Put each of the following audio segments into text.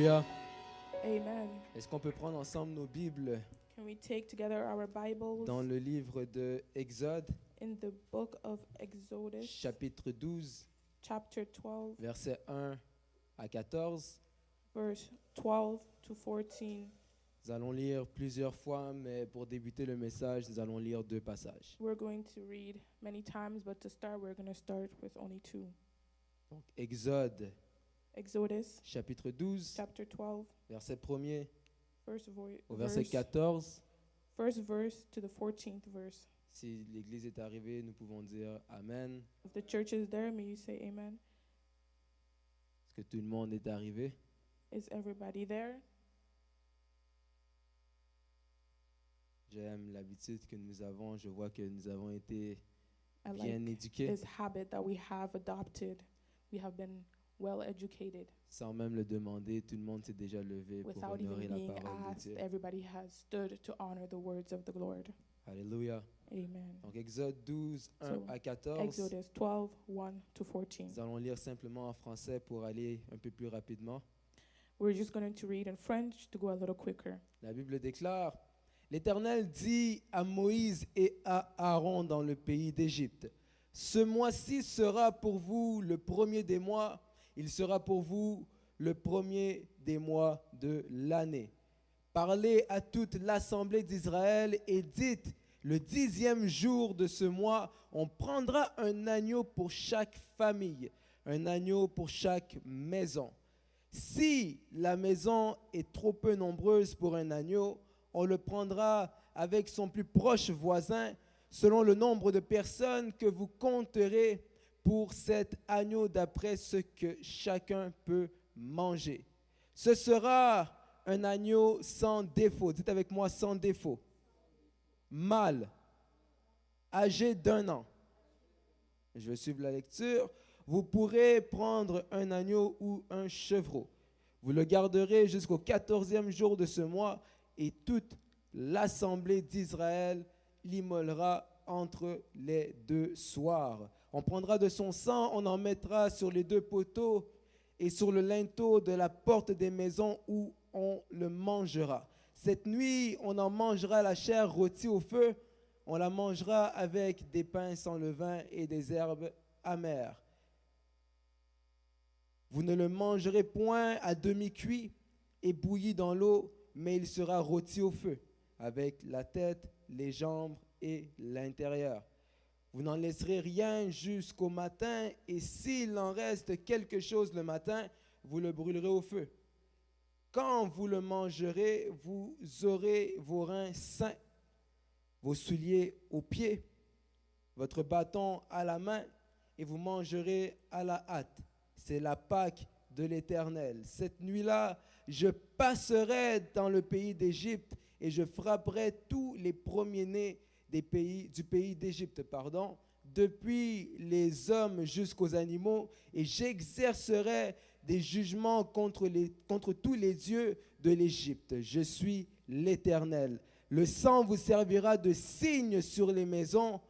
Alléluia. Amen. Est-ce qu'on peut prendre ensemble nos Bibles Can we take together our Bibles dans le livre de Exode, in the book of Exodus, chapitre 12, chapter 12, versets 1 à 14. verse 12 to 14. Nous allons lire plusieurs fois, mais pour débuter le message, nous allons lire deux passages. We're going to read many times, but to start, we're going to start with only two. Donc, Exode, Exodus, chapitre 12, chapter 12, verset 1er au verset verse, 14. first verse to the 14th verse. Si l'Église est arrivée, nous pouvons dire Amen. If the church is there, may you say amen. Est-ce que tout le monde est arrivé? Is everybody there? J'aime l'habitude que nous avons. Je vois que nous avons été I bien like éduqués, this habit that we have adopted. We have been well educated. sans même le demander. Tout le monde s'est déjà levé pour Without honorer even la being parole de asked, Dieu. everybody has stood to honor the words of the Lord. Alléluia. Amen. Donc Exode 12, 1 So, à 14. Exodus 12, 1 to 14. Nous allons lire simplement en français pour aller un peu plus rapidement. We're just going to read in French to go a little quicker. La Bible déclare, l'Éternel dit à Moïse et à Aaron dans le pays d'Égypte, ce mois-ci sera pour vous le premier des mois, il sera pour vous le premier des mois de l'année. Parlez à toute l'assemblée d'Israël et dites, le 10e jour de ce mois, on prendra un agneau pour chaque famille, un agneau pour chaque maison. Si la maison est trop peu nombreuse pour un agneau, on le prendra avec son plus proche voisin, selon le nombre de personnes que vous compterez pour cet agneau d'après ce que chacun peut manger. Ce sera un agneau sans défaut. Dites avec moi, sans défaut. Mâle, âgé d'1 an. Je vais suivre la lecture. Vous pourrez prendre un agneau ou un chevreau. Vous le garderez jusqu'au 14e jour de ce mois et toute l'assemblée d'Israël l'immolera entre les deux soirs. On prendra de son sang, on en mettra sur les deux poteaux et sur le linteau de la porte des maisons où on le mangera. Cette nuit, on en mangera la chair rôtie au feu. On la mangera avec des pains sans levain et des herbes amères. Vous ne le mangerez point à demi-cuit et bouilli dans l'eau, mais il sera rôti au feu, avec la tête, les jambes et l'intérieur. Vous n'en laisserez rien jusqu'au matin, et s'il en reste quelque chose le matin, vous le brûlerez au feu. Quand vous le mangerez, vous aurez vos reins sains, vos souliers aux pieds, votre bâton à la main, et vous mangerez à la hâte. C'est la Pâque de l'Éternel. Cette nuit-là, je passerai dans le pays d'Égypte et je frapperai tous les premiers-nés du pays d'Égypte, depuis les hommes jusqu'aux animaux, et j'exercerai des jugements contre tous les dieux de l'Égypte. Je suis l'Éternel. Le sang vous servira de signe sur les maisons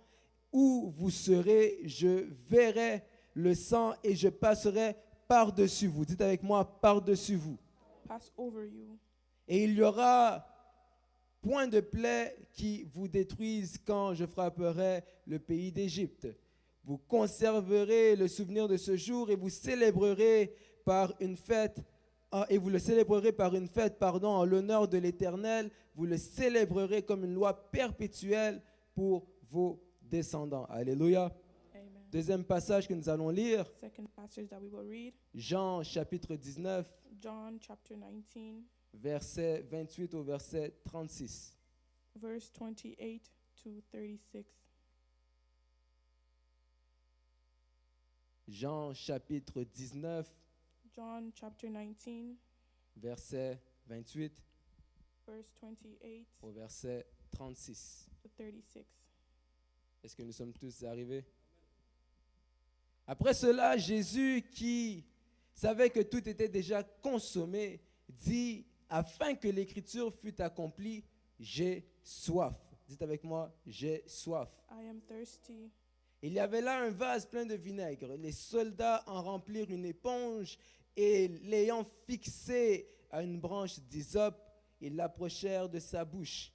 où vous serez. Je verrai le sang et je passerai par-dessus vous. Dites avec moi, par-dessus vous. Pass over you. Et il y aura point de plaie qui vous détruise quand je frapperai le pays d'Égypte. Vous conserverez le souvenir de ce jour et vous célébrerez par une fête, vous le célébrerez par une fête, en l'honneur de l'Éternel. Vous le célébrerez comme une loi perpétuelle pour vos descendants. Alléluia. Amen. Deuxième passage que nous allons lire, Second passage that we will read, Jean chapitre 19, John chapter 19, verset 28 au verset 36. verse 28 to 36. Jean chapitre 19, John chapter 19, verset 28 verse 28 au verset 36. to 36. Est-ce que nous sommes tous arrivés? Après cela, Jésus, qui savait que tout était déjà consommé, dit, afin que l'écriture fût accomplie, j'ai soif. Dites avec moi, j'ai soif. I am thirsty. Il y avait là un vase plein de vinaigre. Les soldats en remplirent une éponge et l'ayant fixé à une branche d'hysope, ils l'approchèrent de sa bouche.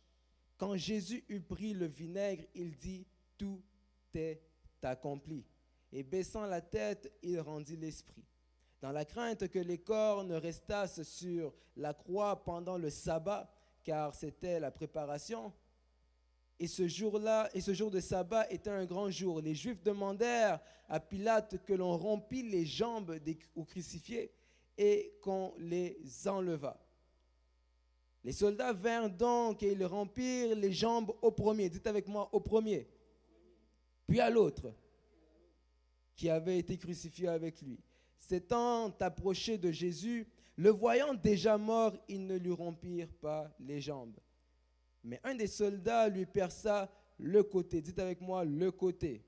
Quand Jésus eut pris le vinaigre, il dit, « Tout est accompli. » Et baissant la tête, il rendit l'esprit. Dans la crainte que les corps ne restassent sur la croix pendant le sabbat, car c'était la préparation, et ce jour de sabbat était un grand jour. Les Juifs demandèrent à Pilate que l'on rompît les jambes aux crucifiés et qu'on les enlevât. Les soldats vinrent donc et ils rompirent les jambes au premier. Dites avec moi, au premier. Puis à l'autre, qui avait été crucifié avec lui. S'étant approchés de Jésus, le voyant déjà mort, ils ne lui rompirent pas les jambes. Mais un des soldats lui perça le côté. Dites avec moi, le côté.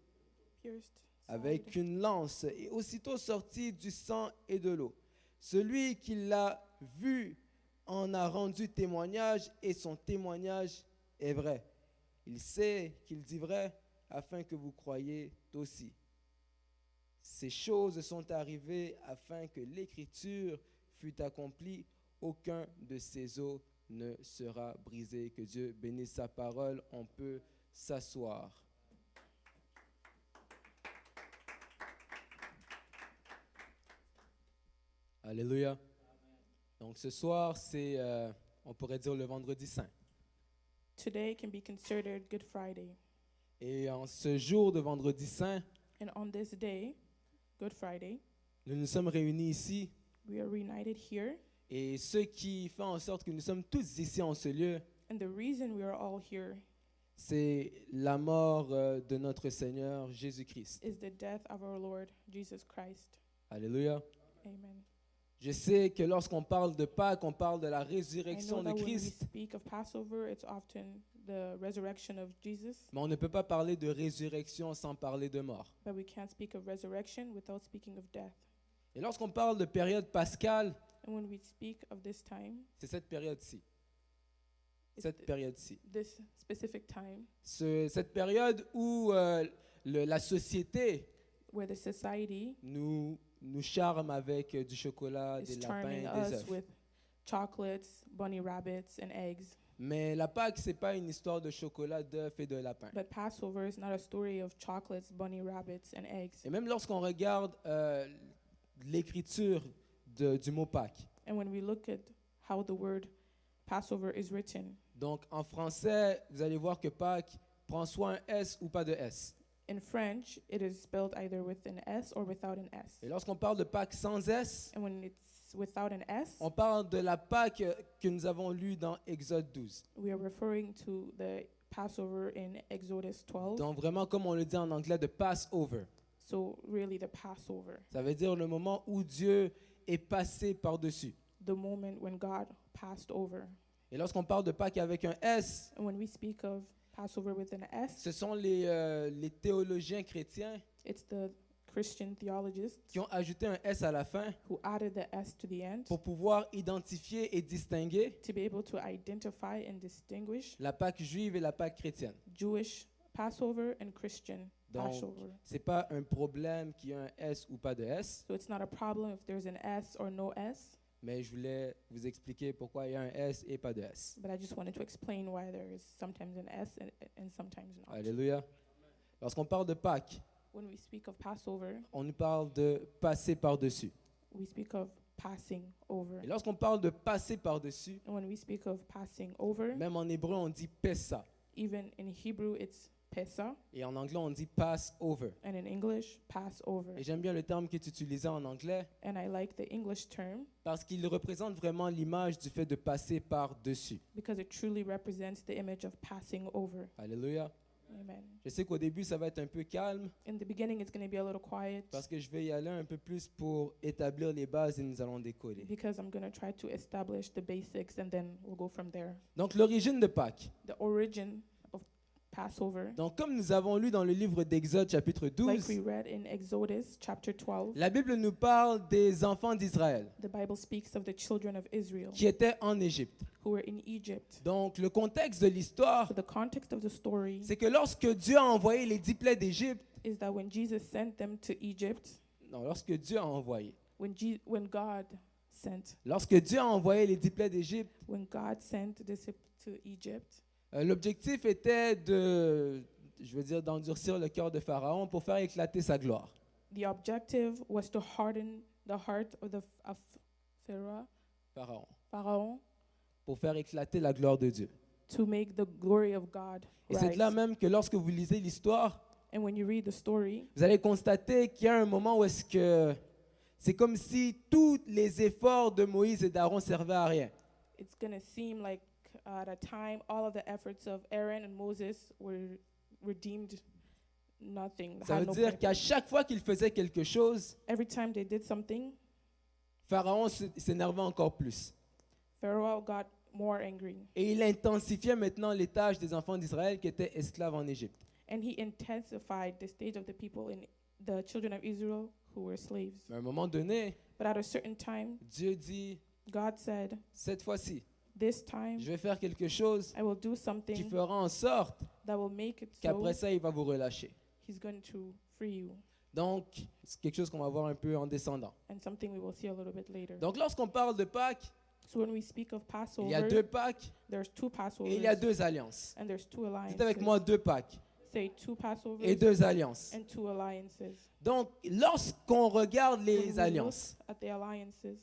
Pierced Avec side. une lance, et aussitôt sortit du sang et de l'eau. Celui qui l'a vu en a rendu témoignage, et son témoignage est vrai. Il sait qu'il dit vrai, afin que vous croyiez aussi. Ces choses sont arrivées afin que l'écriture fût accomplie. Aucun de ces os ne sera brisé. Que Dieu bénisse sa parole. On peut s'asseoir. Alléluia. Donc ce soir, c'est, on pourrait dire, le vendredi saint. Today can be considered Good Friday. Et en ce jour de vendredi saint, And on this day, Good Friday, nous nous sommes réunis ici. we are reunited here. Et ce qui fait en sorte que nous sommes tous ici en ce lieu, And the reason we are all here c'est la mort de notre Seigneur Jésus-Christ. is the death of our Lord Jesus Christ. Alléluia. Amen. Je sais que lorsqu'on parle de Pâques, on parle de la I know résurrection de that when we Christ, speak of Passover, it's often the resurrection of Jesus, mais on ne peut pas parler de résurrection sans parler de mort. but we can't speak of resurrection without speaking of death. Et lorsqu'on parle de période pascale, And when we speak of this time, c'est cette période-ci. it's Cette période-ci. this specific time Cette période où la société where the society nous charme avec du chocolat, des is lapins, charming des us œufs. with chocolates, bunny rabbits, and eggs. Mais la Pâques, ce n'est pas une histoire de chocolat, d'œufs et de lapins. But Passover is not a story of chocolates, bunny rabbits, and eggs. Et même lorsqu'on regarde l'écriture du mot Pâques, And when we look at how the word Passover is written, donc en français, vous allez voir que Pâques prend soit un S ou pas de S. in French, it is spelled either with an S or without an S. Et lorsqu'on parle de Pâques sans S, And when it's without an S, on parle de la Pâques que nous avons lue dans Exode 12. we are referring to the Passover in Exodus 12. Donc vraiment, comme on le dit en anglais, de Passover. So really the Passover, Ça veut dire le moment où Dieu est passé par-dessus. the moment when God passed over. Et lorsqu'on parle de Pâques avec un S, And when we speak of Passover with an S, ce sont les théologiens chrétiens it's the Christian theologists qui ont ajouté un S à la fin who added the S to the end pour pouvoir identifier et distinguer to be able to identify and distinguish la Pâque juive et la Pâque chrétienne. Jewish Passover and Christian Donc, Passover. ce n'est pas un problème qu'il y ait un S ou pas de S, So it's not a problem if there's an S or no S, mais je voulais vous expliquer pourquoi il y a un S et pas de S. but I just wanted to explain why there is sometimes an S and sometimes not. Alléluia. Lorsqu'on parle de Pâques, When we speak of Passover, on nous parle de passer par-dessus. we speak of passing over. Et lorsqu'on parle de passer par-dessus, And when we speak of passing over, même en hébreu, on dit Pessa. even in Hebrew it's Pesa, Et en anglais, on dit pass over. and in English, Passover. Et j'aime bien le terme que tu utilisais en anglais And I like the English term parce qu'il représente vraiment l'image du fait de passer par-dessus. because it truly represents the image of passing over. Alléluia. Amen. Je sais qu'au début, ça va être un peu calme In the beginning, it's going to be a little quiet parce que je vais y aller un peu plus pour établir les bases et nous allons décoller. because I'm going to try to establish the basics and then we'll go from there. Donc, l'origine de Pâques. The origin of Passover, Donc, comme nous avons lu dans le livre d'Exode, chapitre like 12, we read in Exodus chapter 12, la Bible nous parle des enfants d'Israël the Bible speaks of the children of Israel qui étaient en Égypte. who were in Egypt. Donc, le contexte de l'histoire, So the context of the story c'est que lorsque Dieu a envoyé les 10 plaies d'Égypte, is that when Jesus sent them to Egypt, non, lorsque Dieu a envoyé, when God sent. Lorsque Dieu a envoyé les 10 plaies d'Égypte, When God sent this to Egypt, l'objectif était d'endurcir le cœur de Pharaon pour faire éclater sa gloire. the objective was to harden the heart of Pharaoh Pour faire éclater la gloire de Dieu. to make the glory of God Et c'est rise. là même que lorsque vous lisez l'histoire, And when you read the story, vous allez constater qu'il y a un moment où est-ce que c'est comme si tous les efforts de Moïse et d'Aaron servaient à rien. it's going to seem like at a time all of the efforts of Aaron and Moses were redeemed nothing. Ça had veut no dire purpose. qu'à chaque fois qu'ils faisaient quelque chose, Every time they did something, Pharaon s'énervait encore plus. Pharaoh got more angry. Et il intensifiait maintenant les tâches des enfants d'Israël qui étaient esclaves en Égypte. And he intensified the stage of the people in the children of Israel who were slaves. Mais à un moment donné, But at a certain time, Dieu dit, God said, cette fois-ci, this time je vais faire quelque chose I will do qui something fera en sorte that will make it so qu'après ça, il va vous relâcher. he's going to free you. Donc, c'est quelque chose qu'on va voir un peu en descendant. And something we will see a little bit later. Donc, lorsqu'on parle de Pâques, So when we speak of il y a 2 Passover, Pâques there's two Passovers et il y a 2 alliances. and there's two alliances. Dites avec moi 2 Pâques Say two Passovers et 2 alliances. and two alliances. Donc, lorsqu'on regarde When les we look alliances, at the alliances,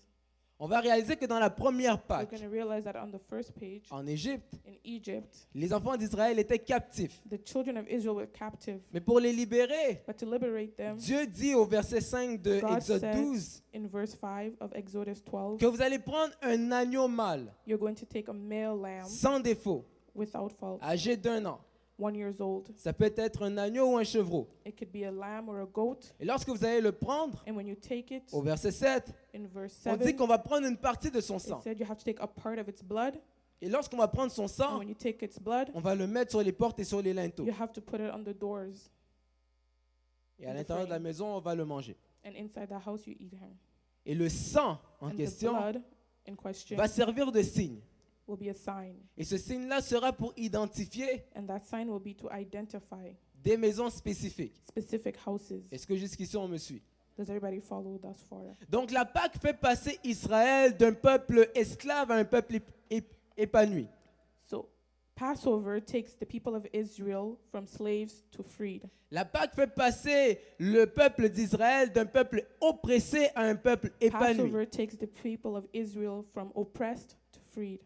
on va réaliser que dans la première we're Pâques, going to realize that on the first page, en Égypte, in Egypt, les enfants d'Israël étaient captifs. the children of Israel were captive. Mais pour les libérer, But to liberate them, Dieu dit au verset 5 de God Exode said 12 in verse 5 of Exodus 12, que vous allez prendre un agneau mâle, you're going to take a male lamb sans défaut, without fault, âgé d'1 an. 1 year old. Ça peut être un agneau ou un chevreau. It could be a lamb or a goat. Et lorsque vous allez le prendre, And when you take it, au verset 7, in verse on 7, dit qu'on va prendre une partie de son it sang. said you have to take a part of its blood. Et lorsqu'on va prendre son And sang, when you take its blood, on va le mettre sur les portes et sur les linteaux. you have to put it on the doors. Et à l'intérieur de la maison, on va le manger. And inside the house, you eat him. Et le sang en And the question blood in question va servir de signe. will be a sign. Et ce signe-là sera pour identifier And that sign will be to identify des maisons spécifiques. specific houses. Est-ce que jusqu'ici on me suit? Does everybody follow thus far? Donc la Pâque fait passer Israël d'un peuple esclave à un peuple épanoui. So Passover takes the people of Israel from slaves to freed. La Pâque fait passer le peuple d'Israël d'un peuple oppressé à un peuple épanoui. Passover takes the people of Israel from oppressed to freed.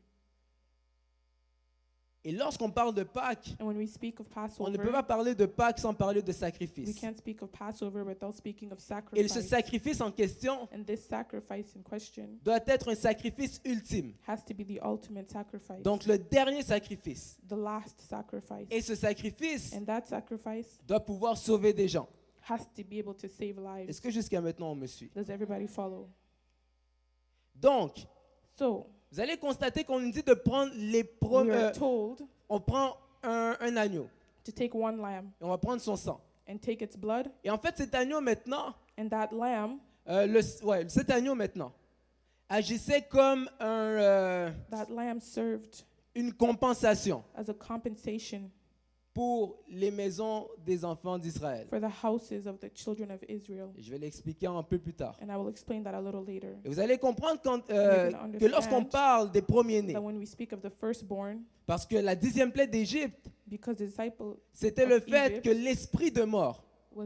Et lorsqu'on parle de Pâques, And when we speak of on ne peut Passover, pas parler de Pâques sans parler de we sacrifice. can't speak of Passover without speaking of Et ce sacrifice. sacrifice en question And this sacrifice in question doit être un sacrifice ultime. has to be the ultimate sacrifice, Donc le dernier sacrifice. the last sacrifice. Et ce sacrifice And that sacrifice doit pouvoir sauver des gens. has to be able to save lives. Est-ce que jusqu'à maintenant on me suit? Does everybody follow? Donc, So vous allez constater qu'on nous dit de prendre les we are told on prend un agneau to take one lamb et on va prendre son sang. and take its blood, Et en fait, cet agneau maintenant, and that lamb, cet agneau maintenant agissait comme that lamb served une compensation as a compensation pour les maisons des enfants d'Israël. for the houses of the children of Israel. Je vais l'expliquer un peu plus tard. And I will explain that a little later. Et vous allez comprendre You're gonna que lorsqu'on understand parle des premiers-nés, That when we speak of the firstborn, parce que la 10e plaie d'Égypte, because the disciple c'était of le fait Egypt que l'esprit de mort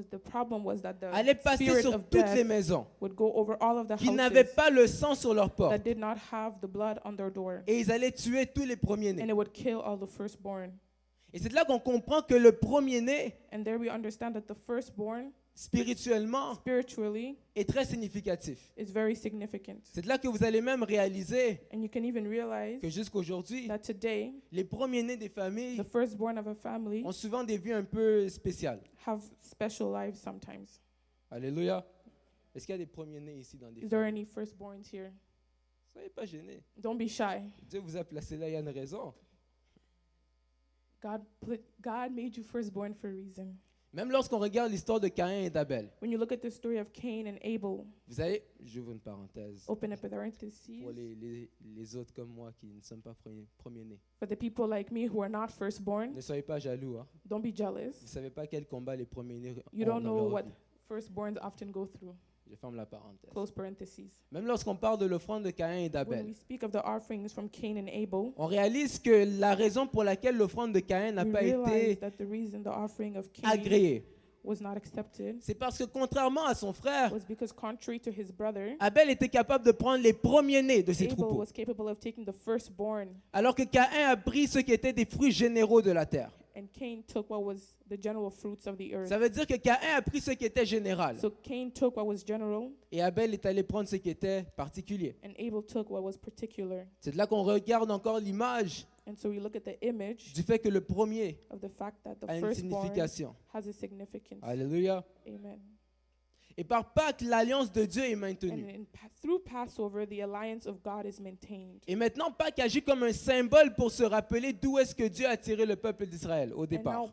the problem was that the allait passer spirit sur of toutes les death maisons would go over all of the qui n'avaient houses pas le sang sur leur porte. that did not have the blood on their door, Et ils allaient tuer tous les premiers-nés. and it would kill all the firstborn. Et c'est là qu'on comprend que le premier-né, And there we understand that the firstborn, spirituellement, spiritually, est très significatif. is very significant. C'est là que vous allez même réaliser And you can even realize que jusqu'aujourd'hui, that today, les premiers-nés des familles the firstborn of a family ont souvent des vies un peu spéciales. have special lives sometimes. Alléluia. Est-ce qu'il y a des premiers-nés ici dans des Is there familles? any firstborns here? Soyez pas gênés. Don't be shy. Dieu vous a placé là, il y a une raison. God made you firstborn for a reason. Même lorsqu'on regarde l'histoire de Caïn et d'Abel, When you look at the story of Cain and Abel, vous allez, j'ouvre une parenthèse, open up a parenthesis, pour les autres comme moi qui ne sommes pas premiers-nés. for the people like me who are not firstborn, Ne soyez pas jaloux. Hein. don't be jealous. Vous ne savez pas quel combat les premiers-nés You ont don't dans know leur what vie. firstborns often go through. Je ferme la parenthèse. Close parentheses. Même lorsqu'on parle de l'offrande de Caïn et When d'Abel, we speak of the offerings from Cain and Abel, on réalise que la raison pour laquelle l'offrande de Caïn n'a we pas realize été that the reason the offering of Cain agréée, was not accepted c'est parce que contrairement à son frère, was because contrary to his brother, Abel était capable de prendre les premiers-nés de ses Abel troupeaux, was capable of taking the firstborn, alors que Caïn a pris ce qui était des fruits généraux de la terre. and Cain took what was the general fruits of the earth. Ça veut dire que Caïn a pris ce qui était général, So Cain took what was general, et Abel est allé prendre ce qui était particulier. and Abel took what was particular. C'est de là qu'on regarde encore l'image And so we look at the image du fait que le premier of the fact that the a une firstborn signification. has a significance. Alléluia. Amen. Et par Pâques, l'alliance de Dieu est And maintenue. through Passover, the alliance of God is maintained. Et maintenant, Pâques agit comme un symbole pour se rappeler d'où est-ce que Dieu a tiré le peuple d'Israël au And départ. now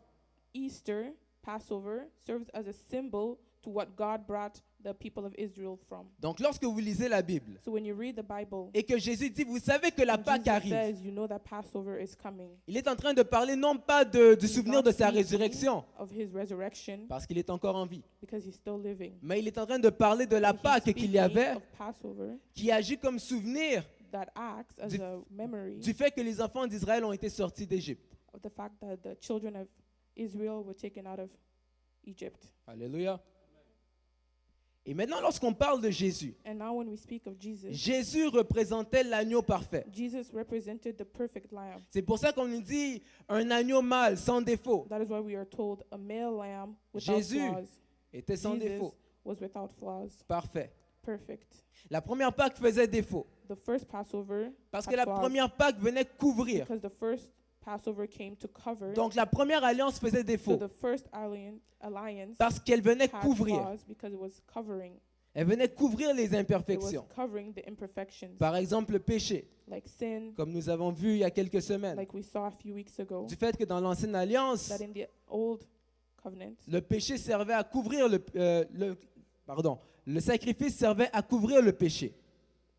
Easter, Passover, serves as a symbol to what God brought the people of Israel from. Donc, lorsque vous lisez la Bible So when you read the Bible, et que Jésus dit, vous savez que la and Pâques Jesus arrive, says, you know that Passover is coming. il est en train de parler non pas du He's souvenir not de sa speaking résurrection, of his resurrection parce qu'il est encore en vie, because he's still living. mais il est en train de parler de la But he's Pâques qu'il y speaking avait, of Passover qui agit comme souvenir that acts as Du- a memory du fait que les enfants d'Israël ont été sortis d'Égypte. of the fact that the children of Israel were taken out of Egypt. Alléluia. Et maintenant, lorsqu'on parle de Jésus, And now when we speak of Jesus, Jésus représentait l'agneau parfait. Jesus represented the perfect lamb. C'est pour ça qu'on nous dit un agneau mâle sans défaut That is why we are told a male lamb without Jésus flaws. était sans Jesus défaut, was without flaws, parfait. perfect. La première Pâque faisait défaut The first Passover parce que had la flaws première Pâque venait couvrir. because the first Passover came to cover. Donc la première alliance faisait So défaut the first alliance parce qu'elle venait had couvrir. flaws because it was covering. Elle venait couvrir les It was imperfections. covering the imperfections, Par exemple, le péché, like sin, comme nous avons vu il y a quelques semaines. like we saw a few weeks ago. Du fait que dans l'ancienne alliance, That in the old covenant, le péché servait à couvrir le sacrifice servait à couvrir le péché.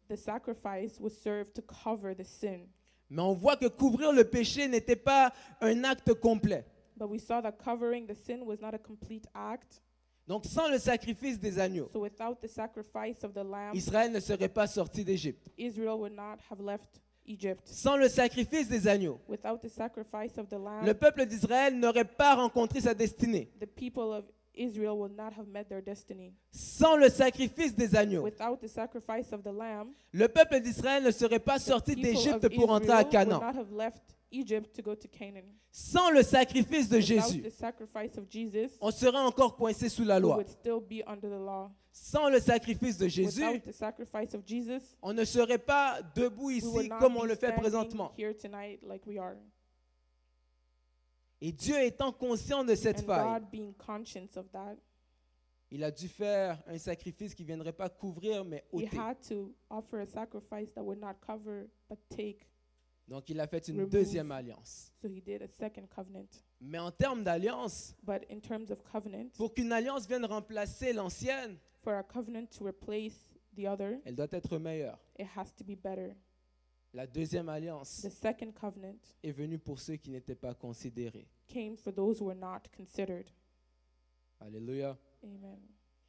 the sacrifice was served to cover the sin. Mais on voit que couvrir le péché n'était pas un acte complet. But we saw that covering the sin was not a complete act. Donc sans le sacrifice des agneaux, So without the sacrifice of the lamb, Israël ne serait pas sorti d'Égypte. Israel would not have left Egypt. Sans le sacrifice des agneaux, Without the sacrifice of the le lamb, peuple d'Israël n'aurait pas rencontré sa destinée. the people of Israel would not have met their destiny. Sans le sacrifice des agneaux, Without the sacrifice of the lamb, le peuple d'Israël ne serait pas the sorti people d'Égypte of pour entrer à Israel would Canaan. not have left Egypt to go to Canaan. Sans le sacrifice de Without Jésus, the sacrifice of Jesus, on serait encore coincé sous la we loi. would still be under the law. Sans le sacrifice de Jésus, Without the sacrifice of Jesus, on ne serait pas debout we ici would not comme on be le fait standing présentement. here tonight like we are. Et Dieu étant conscient de cette And faille, God being conscious of that, il a dû faire un sacrifice qui ne viendrait pas couvrir, mais he ôter. had to offer a sacrifice that would not cover but take. Donc il a fait une Remove. deuxième alliance. So he did a second covenant. Mais en termes d'alliance, But in terms of covenant, pour qu'une alliance vienne remplacer l'ancienne, for a covenant to replace the other, elle doit être meilleure. it has to be better. La deuxième alliance The second covenant est venue pour ceux qui n'étaient pas considérés. came for those who were not considered. Alléluia. Amen.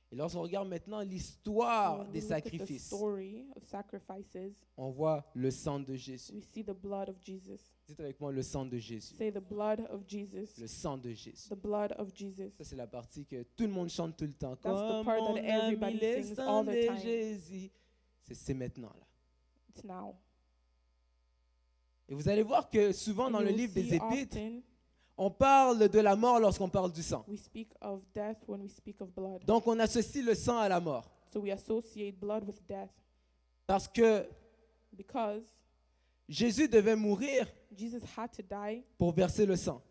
Et lorsqu'on regarde maintenant And l'histoire when des we look at the sacrifices, story of sacrifices, on voit le sang de Jésus. we see the blood of Jesus. Dites avec moi le sang de Jésus. Say the blood of Jesus. Le sang de Jésus. The blood of Jesus. Ça, c'est la partie que tout le monde chante tout le temps. the Comme part that on a everybody mis les sings sangs all the de time. Jésus. C'est maintenant là. It's now. Et vous allez voir que souvent And dans le you'll livre des see Épîtres, often on parle de la mort lorsqu'on parle du sang. we speak of death when we speak of blood. Donc on associe le sang à la mort. So we associate blood with death Parce que because Jésus devait mourir Jesus had to die pour verser le sang.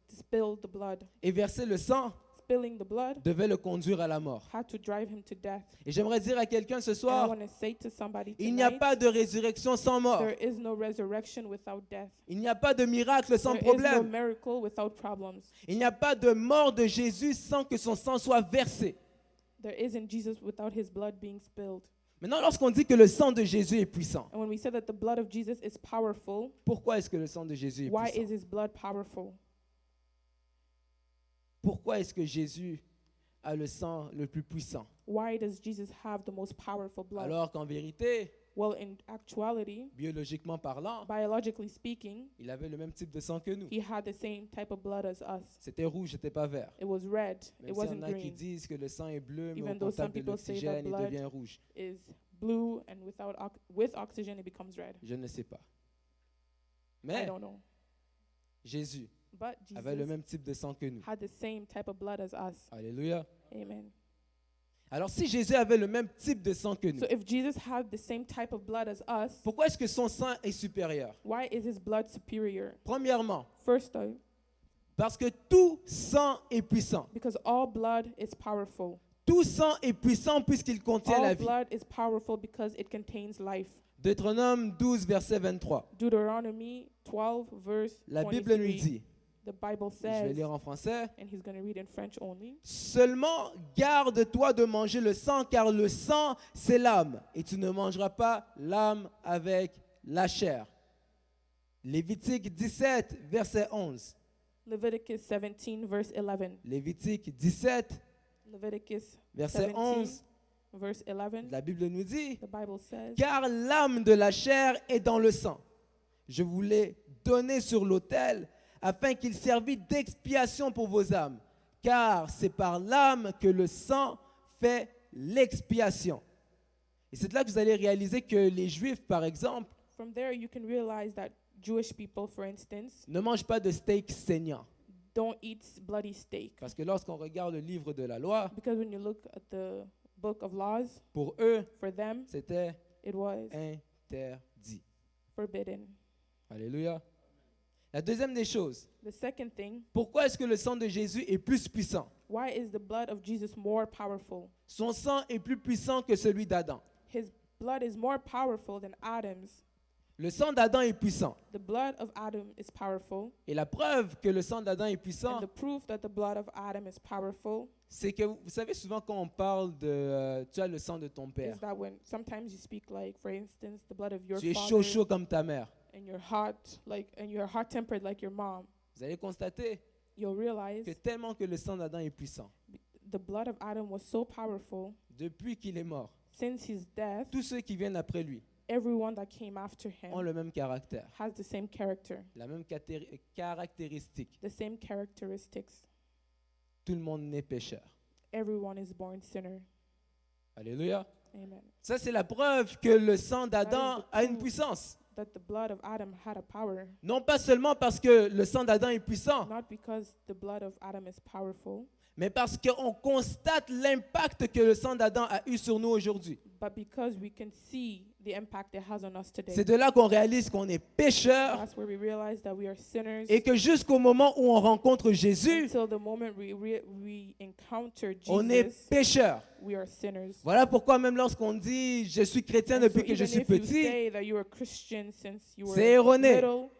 to spill the blood. Et verser le sang Spilling the blood devait le conduire à la mort. had to drive him to death. Et j'aimerais dire à quelqu'un ce And I soir, want to say to somebody il n'y a tonight, pas de résurrection sans mort. there is no resurrection without death. Il n'y a pas de miracle sans There is no problème. miracle without problems. Il n'y a pas de mort de Jésus sans que son sang soit versé. There isn't Jesus without his blood being spilled. Maintenant, lorsqu'on dit que le sang de Jésus est puissant, And when we say that the blood of Jesus is powerful, pourquoi est-ce que le sang de Jésus est why puissant? is his blood powerful? Pourquoi est-ce que Jésus a le sang le plus puissant? Why does Jesus have the most powerful blood? Alors qu'en vérité, Well, in actuality, biologiquement parlant, biologically speaking, il avait le même type de sang que nous. he had the same type of blood as us. C'était rouge, c'était pas vert. It was red. Même It s'il y wasn't en a qui green. disent que le sang est bleu, mais Even au though some contact de people say that l'oxygène, il blood devient rouge. is blue, and with oxygen, it becomes red. Je ne sais pas. I Mais don't know. Jésus But avait le Jesus même type de sang que nous. had the same type of blood as us. Alléluia. Amen. Alors si Jésus avait le même type de sang que nous, So if Jesus had the same type of blood as us, pourquoi est-ce que son sang est supérieur? why is his blood superior? Premièrement, First, though, parce que tout sang est puissant. because all blood is powerful. Tout sang est puissant puisqu'il contient la All vie. blood is powerful because it contains life. Deutéronome 12, verset 23. Deuteronomy 12, verse La Bible nous 23. dit, The Bible je vais says, lire en français, and he's going to read in French only, seulement garde-toi de manger le sang, car le sang, c'est l'âme, et tu ne mangeras pas l'âme avec la chair. Lévitique 17, verset 11. Leviticus 17, verse 11. Lévitique 17, Leviticus verset 17, 11, verse 11. la Bible nous dit, The Bible says, car l'âme de la chair est dans le sang. Je vous l'ai donné sur l'autel, afin qu'il servît d'expiation pour vos âmes. Car c'est par l'âme que le sang fait l'expiation. Et c'est là que vous allez réaliser que les Juifs, par exemple, from there you can realize that Jewish people, for instance, ne mangent pas de steak saignant. don't eat bloody steak. Parce que lorsqu'on regarde le livre de la loi, Because when you look at the book of laws, pour eux, for them, c'était it was interdit. forbidden. Alléluia. La deuxième des choses, The second thing, pourquoi est-ce que le sang de Jésus est plus puissant? why is the blood of Jesus more powerful? Son sang est plus puissant que celui d'Adam. His blood is more powerful than Adam's. Le sang d'Adam est puissant. The blood of Adam is powerful. Et la preuve que le sang d'Adam est puissant, And the proof that the blood of Adam is powerful c'est que vous savez souvent quand on parle de tu as le sang de ton père, is that when sometimes you speak like, for instance, the blood of your tu es father, chaud comme ta mère. and you're hot, and you're hot-tempered like your mom, Vous allez constater you'll realize que tellement que le sang d'Adam est puissant, the blood of Adam was so powerful depuis qu'il est mort, since his death. tous ceux qui viennent après lui Everyone that came after ont him le même caractère, has the same character, la même caractéristique. the same characteristics. Tout le monde naît pécheur. Everyone is born sinner. Alléluia. Amen. Ça, c'est la preuve que le sang d'Adam a une puissance. That the blood of Adam had a power, Non pas seulement parce que le sang d'Adam est puissant, not because the blood of Adam is powerful, mais parce qu'on constate l'impact que le sang d'Adam a eu sur nous aujourd'hui. but because we can see the impact it has on us today. C'est de là qu'on réalise qu'on est pécheur That's where we realize that we are sinners. et que jusqu'au moment où on rencontre Jésus, Until the moment we encounter on est Jesus, pécheur. we are sinners. Voilà pourquoi même lorsqu'on dit je suis chrétien And so depuis que je even suis if you petit, say that you are Christian since you were c'est erroné. little,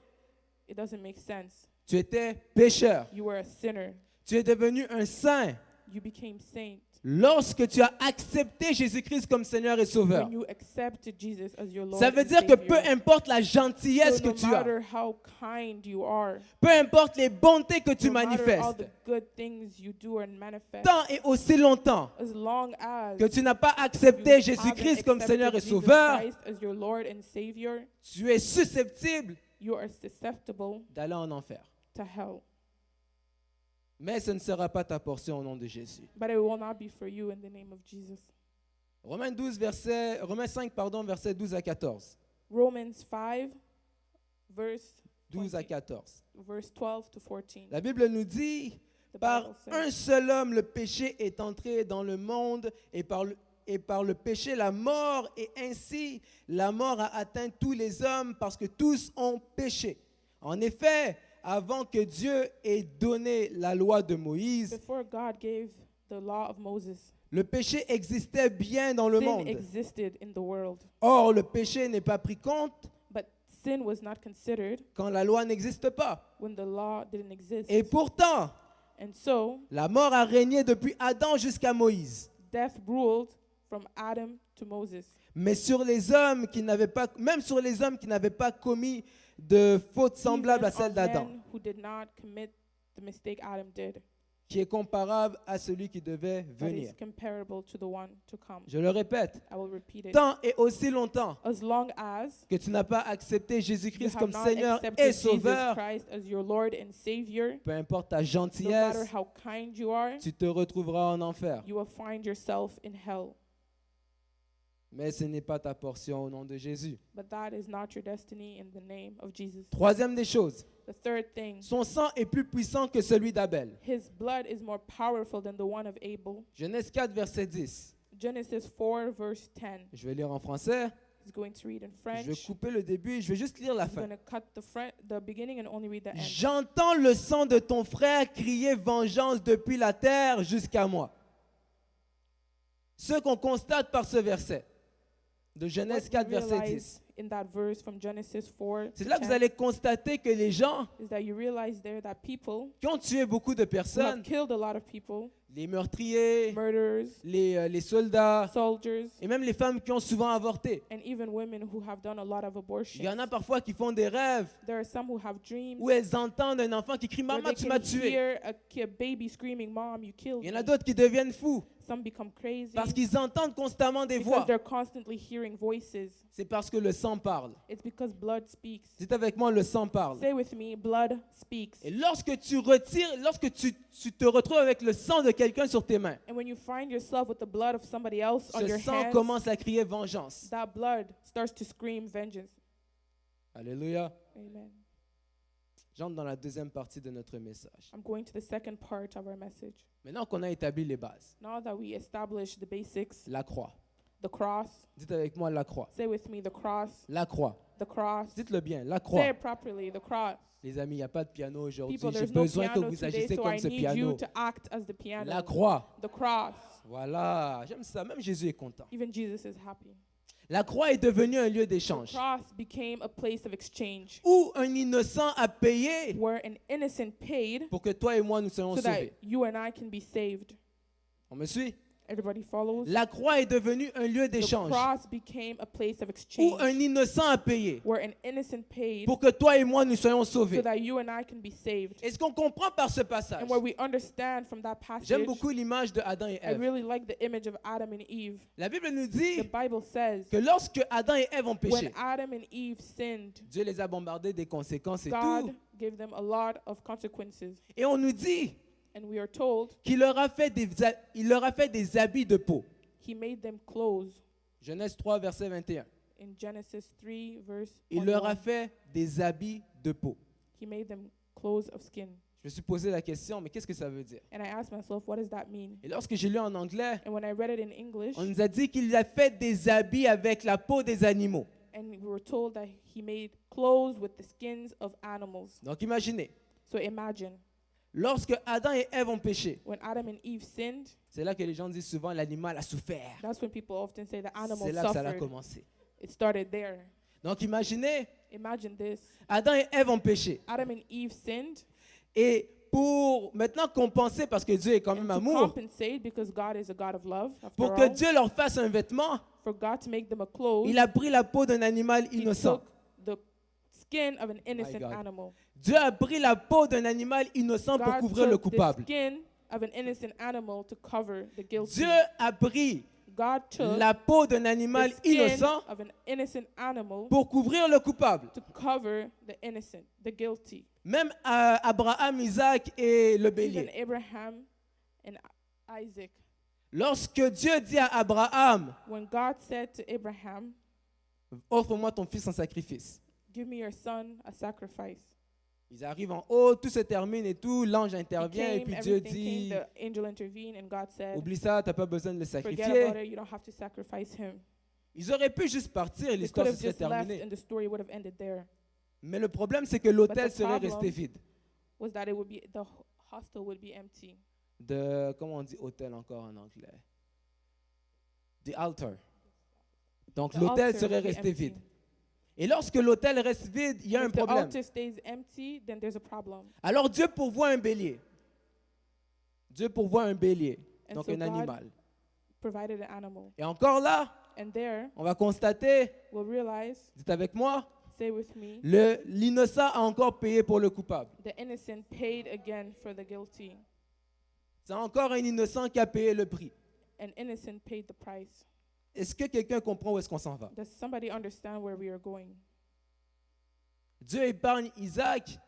it doesn't make sense. Tu étais pécheur. You were a sinner. Tu es devenu un saint You became saint lorsque tu as accepté Jésus-Christ comme Seigneur et Sauveur. when you accepted Jesus as your Lord Ça veut and dire que Savior. peu importe la gentillesse So que no tu as, matter how kind you are, peu importe les bontés que tu no matter all manifestes, the good things you do and manifest, tant et aussi longtemps as long as que tu n'as pas you accepté haven't Jésus-Christ comme accepted Seigneur et Jesus Sauveur, Christ as your Lord and Savior, tu es susceptible you are susceptible d'aller en enfer. to hell. Mais ce ne sera pas ta portion au nom de Jésus. But it will not be for you in the name of Jesus. Romains 5, versets 12 à 14. Romans 5, verse 12 à 20, 14. verse 12 to 14. La Bible nous dit, The par Bible un says, seul homme, le péché est entré dans le monde et par le péché, la mort, et ainsi la mort a atteint tous les hommes parce que tous ont péché. En effet, avant que Dieu ait donné la loi de Moïse, before God gave the law of Moses, le péché existait bien dans le sin monde. existed in the world. Or, le péché n'est pas pris compte But sin was not considered quand la loi n'existe pas. when the law didn't exist. Et pourtant, And so, la mort a régné depuis Adam jusqu'à Moïse. death ruled from Adam to Moses. Mais sur les hommes qui n'avaient pas, même sur les hommes qui n'avaient pas commis de fautes semblables à Even celles on d'Adam. men who did not commit the mistake Adam did. qui est comparable à celui qui devait that is venir. comparable to the one to come. Je le répète, I will repeat it. tant et aussi longtemps As long as que tu n'as pas accepté you Jésus-Christ have comme not Seigneur accepted et Jesus Sauveur, Christ as your Lord and Savior, peu importe ta no matter gentillesse, how kind you are, tu te retrouveras en enfer. you will find yourself in hell. Mais ce n'est pas ta portion au nom de Jésus. But that is not your destiny in the name of Jesus. Troisième des choses, The third thing, son sang est plus puissant que celui d'Abel. his blood is more powerful than the one of Abel. Genèse 4, verset 10. Genesis 4, verse 10. Je vais lire en français. He's going to read in Je vais French. couper le début. Je vais juste lire la I'm fin. going to cut the beginning and only read the end. J'entends le sang de ton frère crier vengeance depuis la terre jusqu'à moi. Ce qu'on constate par ce verset de Genèse What 4, we verset 10. realize in that verse from Genesis 4 C'est to là que vous 10 allez constater que les gens is that you realize there that people qui ont tué beaucoup de who have personnes, killed a lot of people, les meurtriers, murderers, les soldats, soldiers, et même les femmes qui ont souvent avorté. and even women who have done a lot of abortions. Il y en a parfois qui font des rêves There are some who have dreams où elles entendent un enfant qui crie « where Maman, they tu can m'as tué ». hear a baby screaming, "Mom, you killed Il y en a me." d'autres qui deviennent fous Some become crazy parce qu'ils entendent constamment des because voix. they're constantly hearing voices. C'est parce que le sang parle. It's because blood speaks. Dites avec moi, le sang parle. Say with me, blood speaks. Et lorsque tu te retrouves avec le sang de quelqu'un sur tes mains, And when you find yourself with the blood of somebody else on ce your sang hands, commence à crier vengeance. that blood starts to scream vengeance. Alléluia. Amen. J'entre dans la deuxième partie de notre message. I'm going to the second part of our message. Maintenant qu'on a établi les bases, Now that we established the basics, la croix. the cross, Dites avec moi la croix. say with me, the cross, La croix. the cross. Dites-le bien, la Say croix. it properly, the cross. Les amis, il n'y a pas de piano aujourd'hui. People, J'ai there's no besoin que piano vous today, agissez so comme I ce need you piano. to act as the piano. La croix. The cross. Voilà, j'aime ça. Même Jésus est content. Even Jesus is happy. La croix est devenue un lieu The d'échange cross became a place of exchange où un innocent a payé where an innocent paid pour que toi et moi nous soyons so that sauvés. you and I can be saved. On me suit? Everybody follows? La croix est devenue un lieu The d'échange cross became a place of où exchange un innocent a payé where an innocent paid pour que toi et moi nous soyons so sauvés. that you and I can be saved. Et ce qu'on comprend par ce passage, And where we understand from that j'aime passage, beaucoup l'image de Adam et I Ève. really like the image of Adam and Eve. La Bible nous The dit Bible says que lorsque Adam et Ève ont when péché, Adam and Eve sinned, Dieu les a bombardés des conséquences et God tout. gave them a lot of consequences. Et on nous dit And we are told qu'il leur a fait il leur a fait des habits de peau. he made them clothes. Genèse 3, verset 21. In Genesis 3, verse Il leur a 21, fait des habits de peau. he made them clothes of skin. Je me suis posé la question, mais qu'est-ce que ça veut dire? And I asked myself, what does that mean? Et lorsque j'ai lu en anglais, And when I read it in English, on nous a dit qu'il a fait des habits avec la peau des animaux. and we were told that he made clothes with the skins of animals. Donc imaginez, So imagine, lorsque Adam et Ève ont péché, when Adam and Eve sinned, c'est là que les gens disent souvent l'animal a souffert. that's when people often say the C'est animal là que ça a suffered. commencé. It started there. Donc imaginez, Imagine this. Adam et Ève ont péché. Adam and Eve sinned. Et pour maintenant compenser, parce que Dieu est quand même And to amour, compensate, because God is a God of love, after pour que all, Dieu leur fasse un vêtement, for God to make them a clothes, il a pris la peau d'un animal he innocent. took the skin of an innocent God. animal. Dieu a pris la peau d'un animal innocent pour God couvrir le took the coupable. skin of an innocent animal to cover the guilty. Dieu a pris God took la peau d'un the animal skin innocent of an innocent animal pour couvrir le coupable. to cover the innocent, the guilty. Même Abraham, Isaac et le Even bélier. Abraham and Isaac. Lorsque Dieu dit à Abraham, When God said to Abraham, offre-moi ton fils en sacrifice. give me your son a sacrifice. Ils arrivent en haut, tout se termine et tout, l'ange He intervient et came, puis Dieu everything dit, came, the angel intervened, and God said, oublie ça, tu n'as pas besoin de le forget sacrifier. about it, you don't have to sacrifice him. Ils auraient pu juste partir et They l'histoire could se have serait just left terminée. and the story would have ended there. Mais le problème, c'est que l'hôtel But the serait problem- resté vide. Was that it would be, the hostel would be empty. Comment on dit hôtel encore en anglais? The altar. Donc The l'hôtel altar serait would be resté empty. vide. Et lorsque l'hôtel reste vide, il y a un If the problème. altar stays empty, then there's a problem. Alors Dieu pourvoit un bélier. Dieu pourvoit un bélier, And donc so un God animal. provided an animal. Et encore là, And there, on va constater, we'll realize, dites avec moi, say with me, l'innocent a encore payé pour le coupable. the innocent paid again for the guilty. C'est encore un innocent qui a payé le prix. An innocent paid the price. Est-ce que quelqu'un comprend où est-ce qu'on s'en va? Does somebody understand where we are going? Dieu épargne Isaac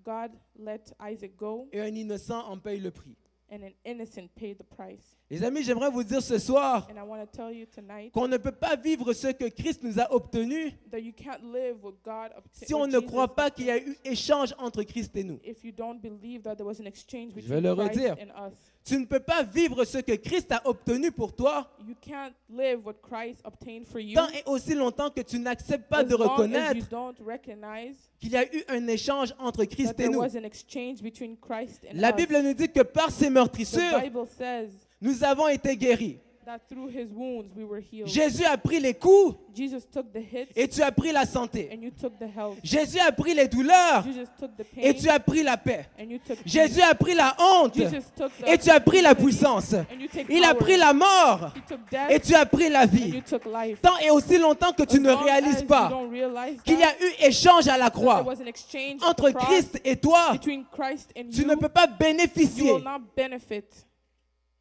God let Isaac go, et un innocent en paye le prix. and an innocent paid the price. Les amis, j'aimerais vous dire ce soir And I want to tell you tonight qu'on ne peut pas vivre ce que Christ nous a obtenu that you can't live what God obtained. si on ne croit pas qu'il y a eu échange entre Christ et nous. If you don't believe that there was an exchange vais between le Christ redire. and us, Tu ne peux pas vivre ce que Christ a obtenu pour toi you can't live what Christ obtained for you tant et aussi longtemps que tu n'acceptes pas as de long as you reconnaître don't recognize qu'il y a eu un échange entre that Christ et there nous. was an exchange between Christ and La us. Bible nous dit que par ses The meurtrissures, Bible says nous avons été guéris. that through his wounds we were healed. Jésus a pris les coups Jesus took the hits et tu as pris la santé. and you took the health. Jésus a pris les douleurs Jesus took the pain et tu as pris la paix. and you took peace. Jésus a pris la honte Jesus took the et tu as pris la infirmity puissance. and you take Il a power. pris la mort He took death et tu as pris la and vie. you took life. Tant et aussi longtemps que tu As ne long réalises as you pas don't realize qu'il y a that, eu échange à la there croix was an exchange entre at the cross Christ et toi, between Christ and tu you, ne peux pas you bénéficier will not benefit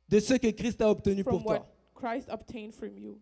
de ce que Christ a obtenu from pour toi. what Christ obtained from you.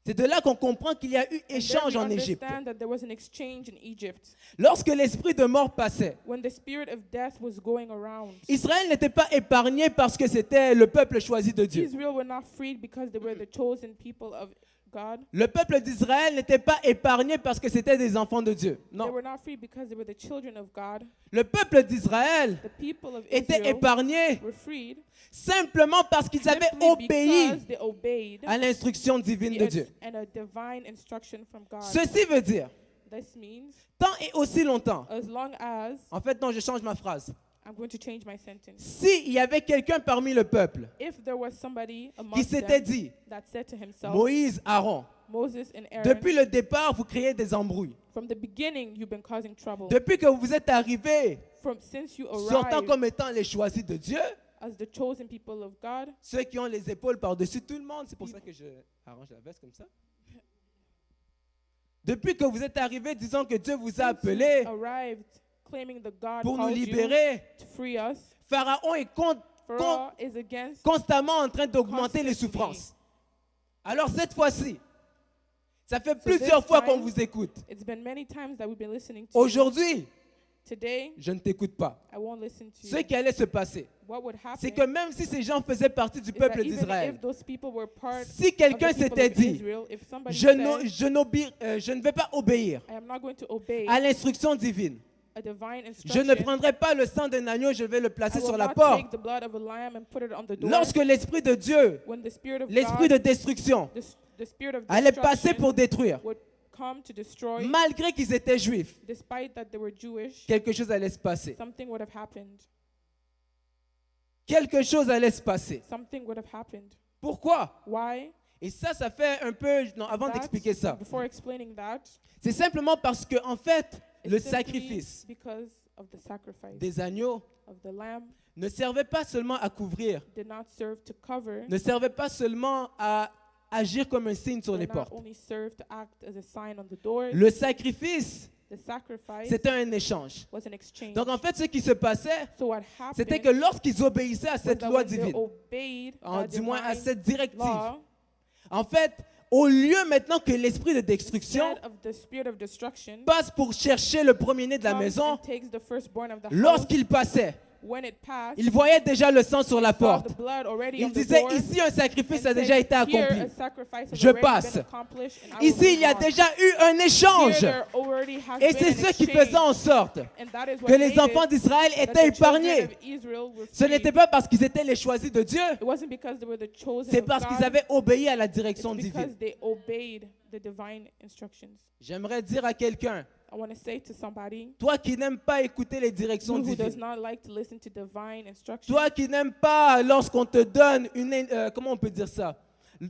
C'est de là qu'on comprend qu'il y a eu And there échange we en Égypte. understand that there was an exchange in Egypt. Lorsque l'esprit de mort passait, When the spirit of death was going around, Israël n'était pas épargné parce que c'était le peuple choisi de Dieu. Israel were not freed because they were the chosen people of God. Le peuple d'Israël n'était pas épargné parce que c'était des enfants de Dieu. They Non. were not freed because they were the children of God. Le peuple d'Israël The people of était Israel épargné were freed simplement parce qu'ils avaient simply obéi because they obeyed à l'instruction divine de Dieu. and a divine instruction from God. Ceci veut dire, This means tant et aussi longtemps, as long as en fait non, je change ma phrase. I'm going to change my sentence. S'il y avait quelqu'un parmi le peuple If there was somebody qui among s'était them dit, that said to himself, Moïse, Aaron, Moses and Aaron, depuis le départ, vous créez des embrouilles. from the beginning you've been causing trouble. Depuis que vous êtes arrivés, Since you sortant arrived comme étant les choisis de Dieu, as the chosen people of God, ceux qui ont les épaules par-dessus tout le monde, c'est pour ça que je arrange la veste comme ça. Depuis que vous êtes arrivés disant que Dieu vous a since you appelés arrived claiming that God pour nous called you libérer, to free us, Pharaon est Pharaoh is against constamment en train d'augmenter les constantly. souffrances. Alors cette fois-ci, ça fait So plusieurs this fois qu'on time, vous écoute. It's been many times that we've been listening to you. Aujourd'hui, Today, je ne t'écoute pas. I won't listen to Ce you. qui allait se passer, What would happen c'est que même si ces gens faisaient partie du is that peuple even d'Israël, if those people were part si quelqu'un of the people s'était of dit, Israel, if somebody je, said, je ne vais pas obéir I am not going to obey à l'instruction divine, a divine je instruction, ne prendrai pas le sang d'un agneau, je vais le I placer will sur la not porte. take the blood of a lamb and put it on the door. Lorsque l'esprit de Dieu, When the spirit of l'esprit God, de destruction, the spirit of allait passer destruction pour détruire, would come to destroy, malgré qu'ils étaient juifs, despite that they were Jewish, quelque chose allait se passer. something would have happened. Quelque chose allait se passer. Something would have happened. Pourquoi? Why? Et ça fait un peu... Non, avant That- d'expliquer ça, Before explaining that, c'est simplement parce que, en fait, le it's simply sacrifice because of the sacrifice des agneaux of the lamb ne servait pas seulement à couvrir, did not serve to cover, ne servait pas seulement à agir comme un signe sur les did not portes. only serve to act as a sign on the doors. Le sacrifice, The sacrifice c'était un échange. was an exchange. Donc, en fait, ce qui se passait, So what happened c'était que lorsqu'ils obéissaient à was cette that loi when they divine, obeyed that du moins à divine cette directive, law, en fait, au lieu maintenant que l'esprit de destruction instead of the spirit of destruction passe pour chercher le premier-né de la comes maison, and takes the firstborn of the house, lorsqu'il passait, when it passed, il voyait déjà le sang sur la saw porte. the blood already Il on the disait, door, ici un sacrifice and a déjà said, été "Here, accompli. a sacrifice has Je already passe. been accomplished, and I will Ici, il y a move on." déjà eu un Here échange. there already has Et been c'est an ce qui exchange, faisait en sorte and that is what que les made enfants it d'Israël that étaient the children épargnés. of Israel were Ce n'était free. pas parce qu'ils étaient les choisis de Dieu, It wasn't because they were the chosen c'est of parce qu'ils God. avaient obéi à la It's direction because divine. they obeyed the divine instructions. J'aimerais dire à quelqu'un, I want to say to somebody toi qui n'aimes pas écouter les directions who does divines, not like to listen to divine instructions, toi qui n'aimes pas lorsqu'on te donne comment on peut dire ça?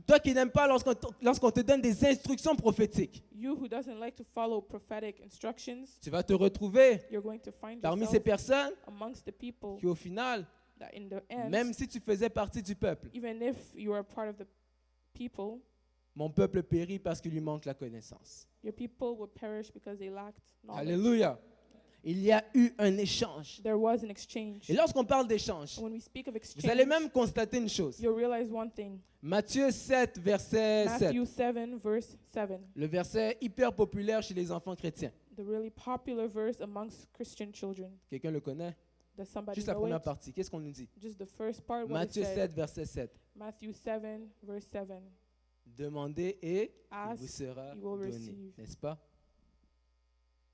Toi qui n'aimes pas lorsqu'on te donne des instructions prophétiques, you who doesn't like to follow prophetic instructions, tu vas te retrouver you're going to find parmi ces yourself personnes amongst the people qui au final, that in the end, même si tu faisais partie du peuple, even if you are part of the people, mon peuple périt parce qu'il lui manque la connaissance. your people will perish because they lacked knowledge. Alléluia. il y a eu un échange. there was an exchange. Et lorsqu'on parle d'échange, And when we speak of vous allez exchange, même constater une chose. you'll realize one thing. Matthieu 7, verset 7. Matthew 7, verse 7. Le verset hyper populaire chez les enfants chrétiens. The really popular verse amongst Christian children. Quelqu'un le connaît? Does somebody Juste la know première it? partie. Qu'est-ce qu'on nous dit? Just the first part, what it Matthieu said. 7, verset 7. Matthew 7, verse 7. Demandez et il vous Ask, sera you will donné. receive. N'est-ce pas?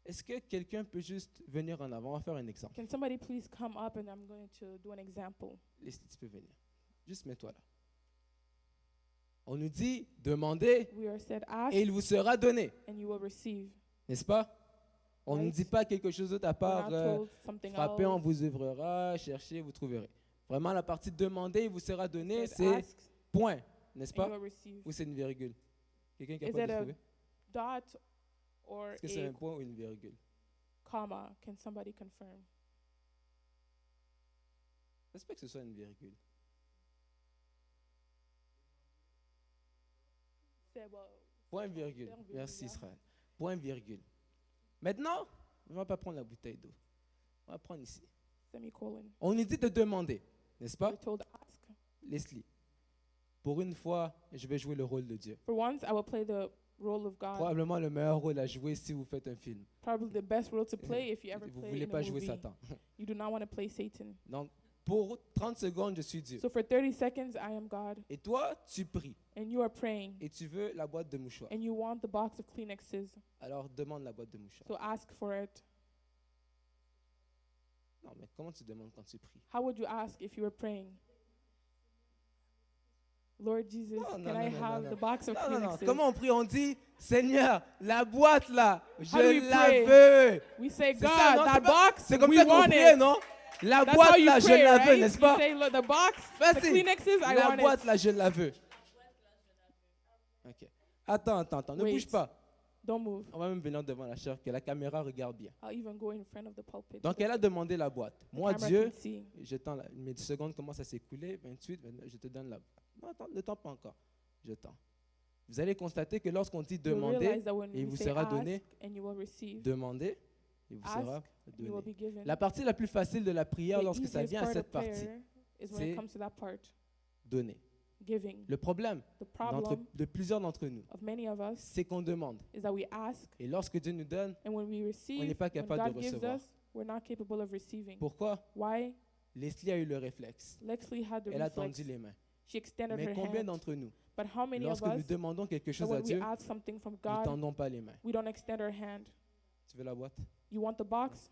Est-ce que quelqu'un peut juste venir en avant? On va faire un exemple. Can somebody please come up and I'm going to do an example. Leslie, tu peux venir. Juste mets-toi là. On nous dit, demandez We are said, ask et il vous sera donné. and you will receive. N'est-ce pas? On ne Right. nous dit pas quelque chose d'autre à We're part not told something frappez, on else. vous ouvrira, cherchez, vous trouverez. Vraiment, la partie demander, il vous sera donné, Said, c'est ask point. N'est-ce and you pas? will receive. Ou c'est une virgule? Quelqu'un qui est Is capable it de a trouver? dot or Est-ce que c'est a un point ou une virgule? comma? Can somebody confirm? J'espère que ce soit une virgule. Say, well, Point virgule. Point virgule, Merci yeah. Israël. Point virgule. Maintenant, on ne va pas prendre la bouteille d'eau. On va prendre ici. semicolon. On nous dit de demander, n'est-ce pas? We're told ask. Leslie, pour une fois, je vais jouer le rôle de Dieu. For once, I will play the role of God. Probablement le meilleur rôle à jouer si vous faites un film. Probably the best role to play if you ever Vous ne play voulez in pas a jouer movie. Satan. You do not want to play Satan. Donc, pour 30 secondes, je suis Dieu. So for 30 seconds, I am God, Et toi, tu pries and you are praying, et tu veux la boîte de mouchoirs. and you want the box of Kleenexes. Alors, demande la boîte de mouchoirs. So ask for it. Non, mais comment tu demandes quand tu pries? How would you ask if you were praying? Lord Jesus, No, no, can no, I no, no, have no. the box of Non, non, non. Kleenexes? Comment on prie? On dit, Seigneur, la boîte là, How do je we la pray? veux. We say, C'est God, ça, non? that C'est pas- box, C'est comme we ça qu'on want prie, it. non? La That's how boîte you là, pray, je la veux, right? n'est-ce You pas? say, "Look, the box, the Vas-y. Kleenexes, I La want boîte it." là, je la veux. Ok. Attends, ne Wait. bouge pas. Don't move. On va même venir devant la chair, que la caméra regarde bien. I'll even go in front of the pulpit. Donc, elle a demandé la boîte. The Moi, camera Dieu, can see. je tends mes secondes commencent à s'écouler. 28, 29, je te donne la boîte. Non, attends, ne tends pas encore. Je tends. Vous allez constater que lorsqu'on dit You'll demander, realize that when et il we vous say sera ask donné. and you will receive, Demandez, il vous Ask, sera you will donné. be given. La partie la plus facile de la prière The lorsque ça easiest vient à part cette of partie, prayer is when c'est it comes to that part, donner. giving. Le problème The problem de plusieurs d'entre nous, of many of us c'est qu'on demande. is that we ask, Et lorsque Dieu nous donne, and when we on receive, n'est pas when capable de God gives recevoir. us, we're not capable of receiving. Pourquoi? Why? Leslie a eu le réflexe. Lexley had the Elle a reflex. tendu les mains. She extended Mais her combien hand. d'entre nous, But how many of lorsque nous us, demandons quelque that chose à when we Dieu, ask something from nous ne God, tendons pas les mains? we don't extend our hand? Tu veux la boîte? You want the box?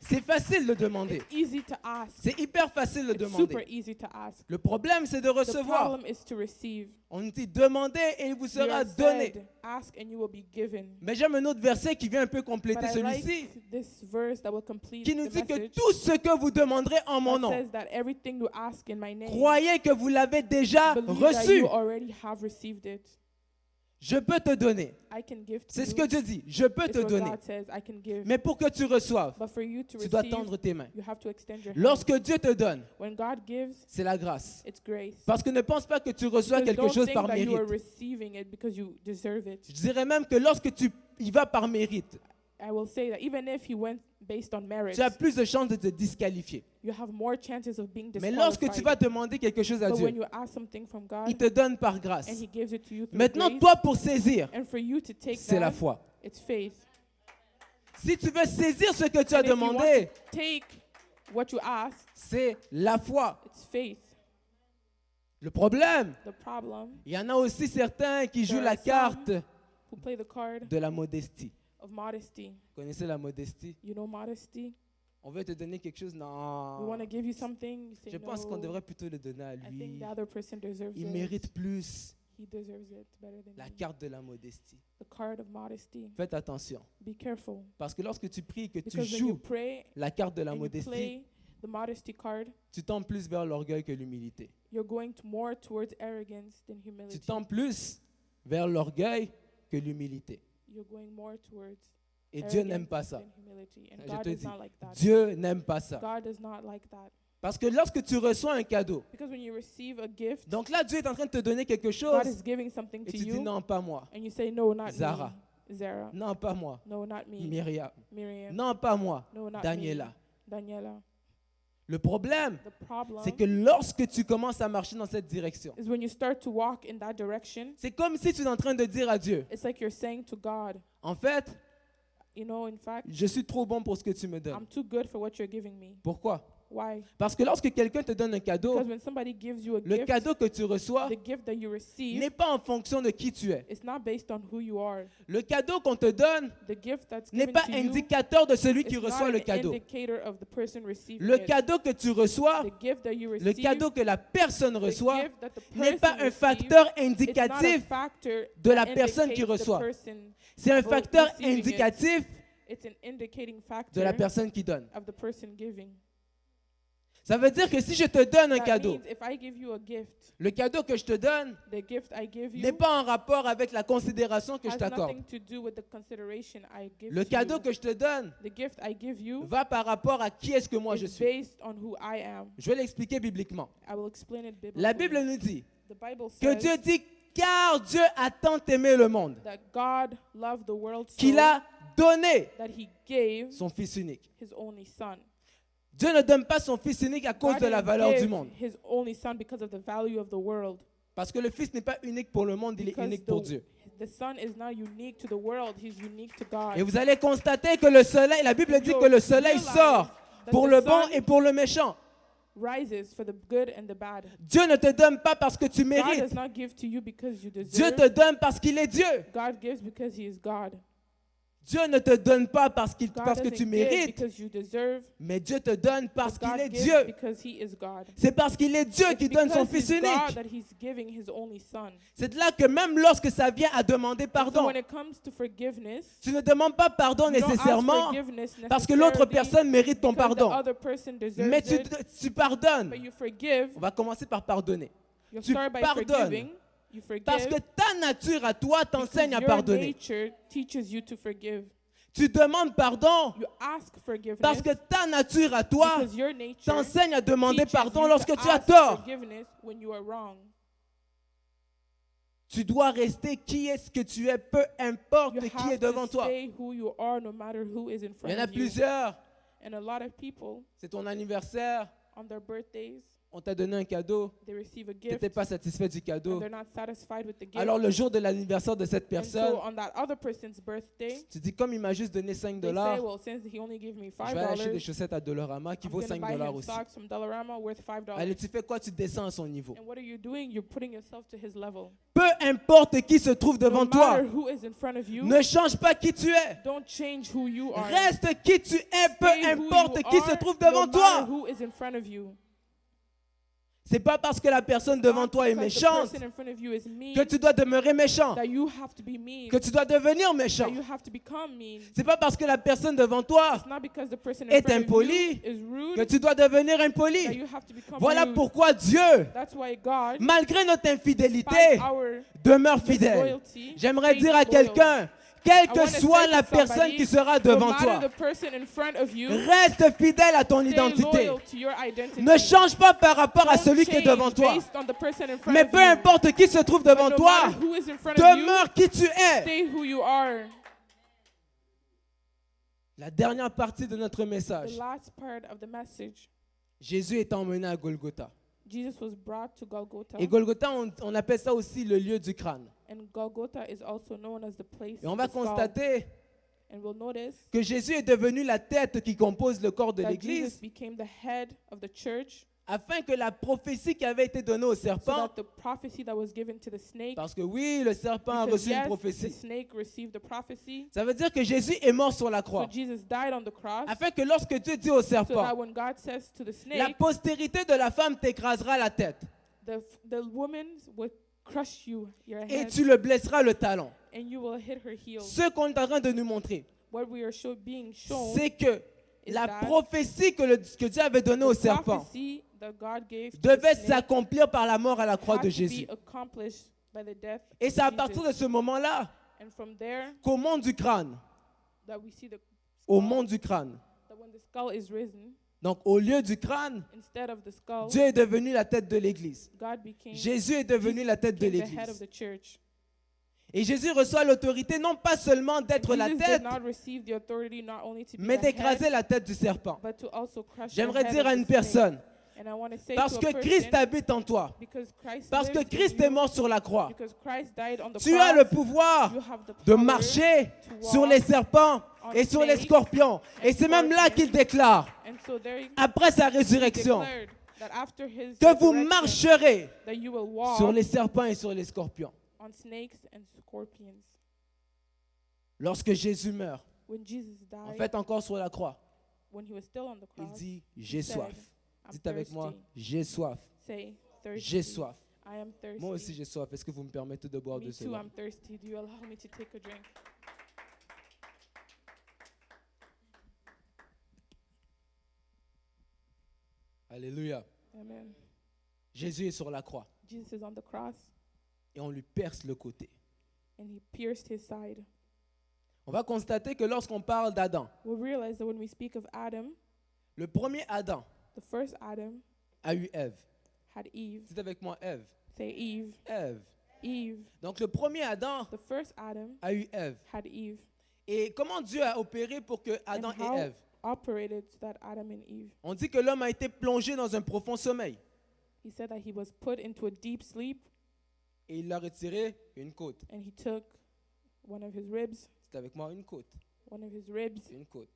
C'est facile de demander. It's easy to ask. C'est hyper facile de It's super demander. easy to ask. Le problème, c'est de The recevoir. problem is to receive. On nous dit demandez et il vous We sera are donné. said, ask and you will be given. Mais j'aime un autre verset qui vient un peu But compléter I like celui-ci, this verse that will complete qui nous the dit que message. tout ce que vous demanderez en mon That nom, says that everything you ask in my name, croyez que vous l'avez déjà believe that reçu. you already have received it. Je peux te donner. I can give to C'est ce you. que Dieu dit. Je peux It's te what donner. God says, I can give. Mais pour que tu reçoives, But for you to tu dois receive, tendre tes mains. you have to extend your hand. Lorsque Dieu te donne, When God gives, c'est la grâce. it's grace. Parce que ne pense pas que tu reçois Because quelque don't chose think par that you are mérite. receiving it because you deserve it. Je dirais même que lorsque tu y vas par mérite, I will say that even if you went based on merit, tu as plus de chances de te disqualifier. you have more chances of being Mais lorsque tu vas disqualified. demander quelque chose à But when Dieu, you ask something from God il te donne par grâce. and He gives it to you through Maintenant, grace, toi, pour saisir, and for you to take c'est la that, foi. it's faith. Si tu veux saisir ce que tu as And if you want demandé, to take what you ask, c'est la foi. it's faith. Le problème, The problem, il y en a aussi certains qui jouent There la are some carte who play the card de la modestie. of modesty. Vous connaissez la modestie? You know modesty? On veut te donner quelque chose? We Non. want to give you something. You say Je pense qu'on no. devrait plutôt le donner à I think lui. the other person deserves Il it. mérite plus. He deserves it better than La me. carte de la modestie. The card of modesty. Faites attention. Be careful. Parce que lorsque tu pries, que tu Because when you joues pray la carte de la and you modestie, play the modesty card, tu tends plus vers l'orgueil que l'humilité. you're going more towards arrogance than Tu humility. tends plus vers l'orgueil que l'humilité. You're going more towards Et Dieu n'aime arrogance pas ça. than humility. And Je God te does dis, not like that. Dieu n'aime pas ça. God does not like that. Parce que lorsque tu reçois un cadeau, Because when you receive a gift, donc là, Dieu est en train de te donner quelque God chose is giving something et to tu dis you, non, pas moi. and you say, no, not Zara. me. Zara. Non, pas moi. No, not me. Myriam. Miriam. Non, pas moi. No, not Daniela. me. Daniela. Le problème, The problem c'est que lorsque tu commences à marcher dans cette direction, is when you start to walk in that direction, c'est comme si tu es en train de dire à Dieu, it's like you're saying to God, en fait, you know, in fact, je suis trop bon pour ce que tu me donnes. I'm too good for what you're giving me. Pourquoi? Why? Parce que lorsque quelqu'un te donne un cadeau, Because when somebody gives you a le gift, cadeau que tu reçois the gift that you receive, n'est pas en fonction de qui tu es. it's not based on who you are. Le cadeau qu'on te donne The gift that's n'est given pas to you indicateur de celui qui is reçoit not le an cadeau. indicator of the person receiving Le it. cadeau que tu reçois, The gift that you le receive, cadeau que la personne the reçoit, gift that the n'est person pas un receives, facteur it's not a indicatif factor de la that personne qui indicates the reçoit. person C'est un facteur receiving it. indicatif It's an indicating de factor la personne qui donne. of the person giving. Ça veut dire que si je te donne un That cadeau, means if I give you a gift, le cadeau que je te donne the gift I give n'est you pas en rapport avec la considération que je has t'accorde. nothing to do with the consideration I give Le to cadeau you. que je te donne The gift I give you va par rapport à qui est-ce que moi je is suis. based on who I am. Je vais l'expliquer bibliquement. I will explain it biblically. La Bible nous dit The Bible que says Dieu dit car Dieu a tant aimé le monde that God loved the world so qu'il a donné that he gave son Fils unique. his only son. Dieu ne donne pas son Fils unique à cause God de la didn't valeur du give monde. his only son because of the value of the world. Parce que le Fils n'est pas unique pour le monde, il est Because unique pour Dieu. the son is not unique to the world, he's unique to God. Et vous allez constater que le soleil, la Bible dit que le soleil sort pour le bon et pour le méchant. Rises for the good and the bad. Dieu ne te donne pas parce que tu God mérites. does not give to you because you Dieu deserve. te donne parce qu'il est Dieu. God gives because he is God. Dieu ne te donne pas parce que God doesn't tu give mérites, because you deserve. mais Dieu te donne parce But qu'il est God gives Dieu. because he is God. C'est parce qu'il est Dieu It's qui donne son because Fils he's God unique. that he's giving his only son. C'est là que même lorsque ça vient à demander So pardon, when it comes to forgiveness, tu ne demandes pas pardon you don't ask nécessairement forgiveness parce que l'autre necessarily personne mérite ton because the pardon. other person deserves Mais tu it, pardonnes. but you forgive. On va commencer par pardonner. You Tu start by pardonnes. forgiving. You forgive Parce que ta nature à toi because t'enseigne à your pardonner. nature teaches you to forgive. Tu demandes pardon You ask forgiveness parce que ta nature à toi because your nature t'enseigne à demander teaches pardon you lorsque to tu as ask tort. forgiveness when you are wrong. Tu dois rester qui est-ce que tu es, peu importe You qui have est devant to toi. stay who you are no matter who is in Il front y en a of you. plusieurs. And a lot of people, C'est ton anniversaire. on their birthdays, On t'a donné un cadeau. they receive a Tu gift n'étais pas satisfait du and cadeau. they're not satisfied with the gift. Alors le jour de l'anniversaire de cette And personne, so on that other person's birthday, tu dis comme il m'a juste donné 5 they say, $, well, since he only gave me je vais aller acheter des $5, chaussettes à Dollarama qui I'm vaut going to 5 buy him aussi. socks from Dollarama worth $5. Allez, tu fais quoi? Tu descends à son niveau. And what are you doing? You're putting yourself to his level. Peu importe qui se trouve devant No toi, matter who is in front of you, ne change pas qui tu es. don't change who you are. Reste qui tu es, peu Stay who importe you qui se are, trouve no devant matter toi. who is in front of you. C'est pas parce que la personne devant Not toi est because the méchante person in front of you is mean que tu dois demeurer méchant, that you have to be mean, que tu dois devenir méchant. that you have to become mean. C'est pas parce que la personne devant toi It's not because the person in est front of impoli you is rude que tu dois devenir that impoli. you have to become Voilà rude. pourquoi Dieu, That's why God, malgré notre infidélité, despite our demeure fidèle. disloyalty, J'aimerais stays dire à loyal. quelqu'un, quelle I que wanna soit say to la personne somebody, qui sera no devant matter toi, the person in front of you, reste fidèle à ton stay identité. loyal to your identity. Ne change pas par rapport à Don't celui qui est devant change toi. based on the person in front Mais of peu you. importe qui se trouve But devant no toi, matter who is in front of you, demeure qui tu es. stay who you are. La dernière partie de notre The message, last part of the message, Jésus est emmené à Golgotha. Jesus was brought to Golgotha. Et Golgotha, on appelle ça aussi le lieu du crâne. And Golgotha is also known as the place Et on of va the skull. constater And we'll notice que Jésus est devenu la tête qui compose le corps de that Jesus l'Église, became the head of the church, afin que la prophétie qui avait été donnée au so serpent, that the prophecy that was given to the snake, parce que oui, le serpent a because reçu une yes, the prophétie. snake received the prophecy, Ça veut dire que Jésus est mort sur la so croix, Jesus died on the cross, afin que lorsque Dieu dit au so that serpent, when God says to the la snake, postérité de la femme t'écrasera la tête the woman will crush you, your et head, tu le blesseras le talon. and you will hit her heel. Ce qu'on est en train de nous montrer, What we are being shown c'est que is la that prophétie que Dieu avait donnée au the serpent prophecy that God gave to the devait snake s'accomplir par la mort à la croix had de to Jésus. be accomplished by the death Et of c'est à Jesus. partir de ce moment-là And from there qu'au monde du crâne, that we see au skull, monde du crâne, that when the skull is risen, Donc, au lieu du crâne, instead of the skull, Dieu est devenu la tête de l'Église. God became, Jésus est devenu la tête de became the head of l'Église. the church. Et Jésus reçoit l'autorité non pas seulement d'être la Jesus tête, did not receive the authority not only to be mais the d'écraser head, la tête du serpent. but to also crush the J'aimerais head dire of à the une snake. personne, And I want to say parce to que a person, Christ habite en toi, because Christ parce que lives in Christ you, est mort sur la croix, because Christ died on the tu cross, as le pouvoir you have the de power marcher to sur walk les serpents on et sur les snakes scorpions. Et and c'est même là scorpions. qu'il déclare, And so there he après sa résurrection, declared that after his que vous resurrection, marcherez that you will walk sur les serpents et sur les scorpions. on snakes and scorpions. Lorsque Jésus meurt, When Jesus died, en fait encore sur la croix, when he was still on the il cross, dit, j'ai he said, soif. I'm Dites avec moi, thirsty. j'ai soif. Say, thirsty. J'ai soif. I am thirsty. Moi aussi j'ai soif. Est-ce que vous me permettez de boire Me de too, cela? I'm thirsty. Do you allow me to take a drink? Alléluia. Amen. Jésus est sur la croix Jesus is on the cross, et on lui perce le côté. and he pierced his side. On va constater que lorsqu'on parle d'Adam, We'll realize that when we speak of Adam, le premier Adam the first Adam a eu Ève. had Eve. Dites avec moi Ève. Say Eve. Ève. Eve. Donc le premier Adam The first Adam a eu Ève. had Eve. Et comment Dieu a opéré pour que Adam And how ait Ève? operated so that Adam and Eve. On dit que l'homme a été plongé dans un profond sommeil He said that he was put into a deep sleep, et il a retiré une côte. and he took one of his ribs, Dites avec moi une côte. one of his ribs. Une côte.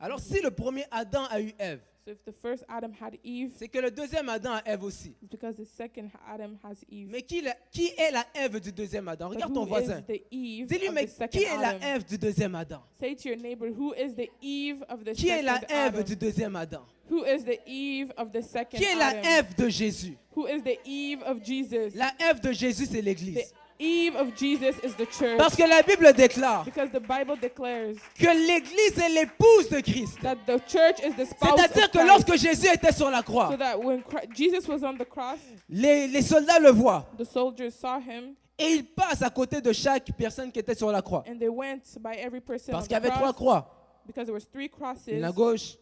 Alors si le premier Adam a eu Ève, So if the first Adam had Eve, c'est que le deuxième Adam a Ève aussi. it's because the second Adam has Eve. Mais qui est la Ève du deuxième Adam? But Regarde ton who voisin. is the Eve Dis-lui, of mais the second qui est la Adam? Ève du deuxième Adam? Say to your neighbor, who is the Eve of the Qui est la second Ève Adam? du deuxième Adam? Who is the Eve of the second Qui est la Adam? Ève de Jésus? Who is the Eve of Jesus? La Ève de Jésus, c'est The l'Église. Eve of Jesus is the church. Parce que la Bible déclare Because the Bible declares que l'Église est l'épouse de Christ. that the church is the spouse C'est-à-dire of que Christ. lorsque Jésus était sur la So croix, that when Jesus was on the cross, les soldats le voient the soldiers saw him et ils passent à côté de chaque personne qui était sur la croix. and they went by every person Parce on qu'il y avait the trois cross croix, because there was three crosses, une à gauche,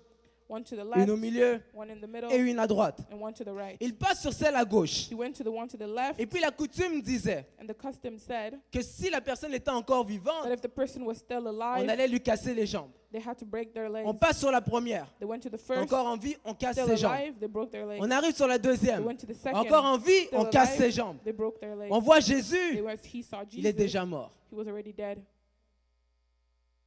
one to the une left, au milieu one in the middle, et une à droite. and one to the right. Ils passent sur celle à gauche. He went to the one to the left, Et puis la coutume disait and the custom said que si la personne était encore that vivante, if the person was still on alive, allait lui casser les jambes. they had to break their legs. On passe sur la première, They went to the first, encore en vie, on casse still ses jambes. alive, they broke their legs. On arrive sur la They deuxième, went to the second, encore en vie, still on casse alive, ses jambes. they broke their legs. On voit They Jésus, he saw il est Jesus, déjà mort. he was already dead.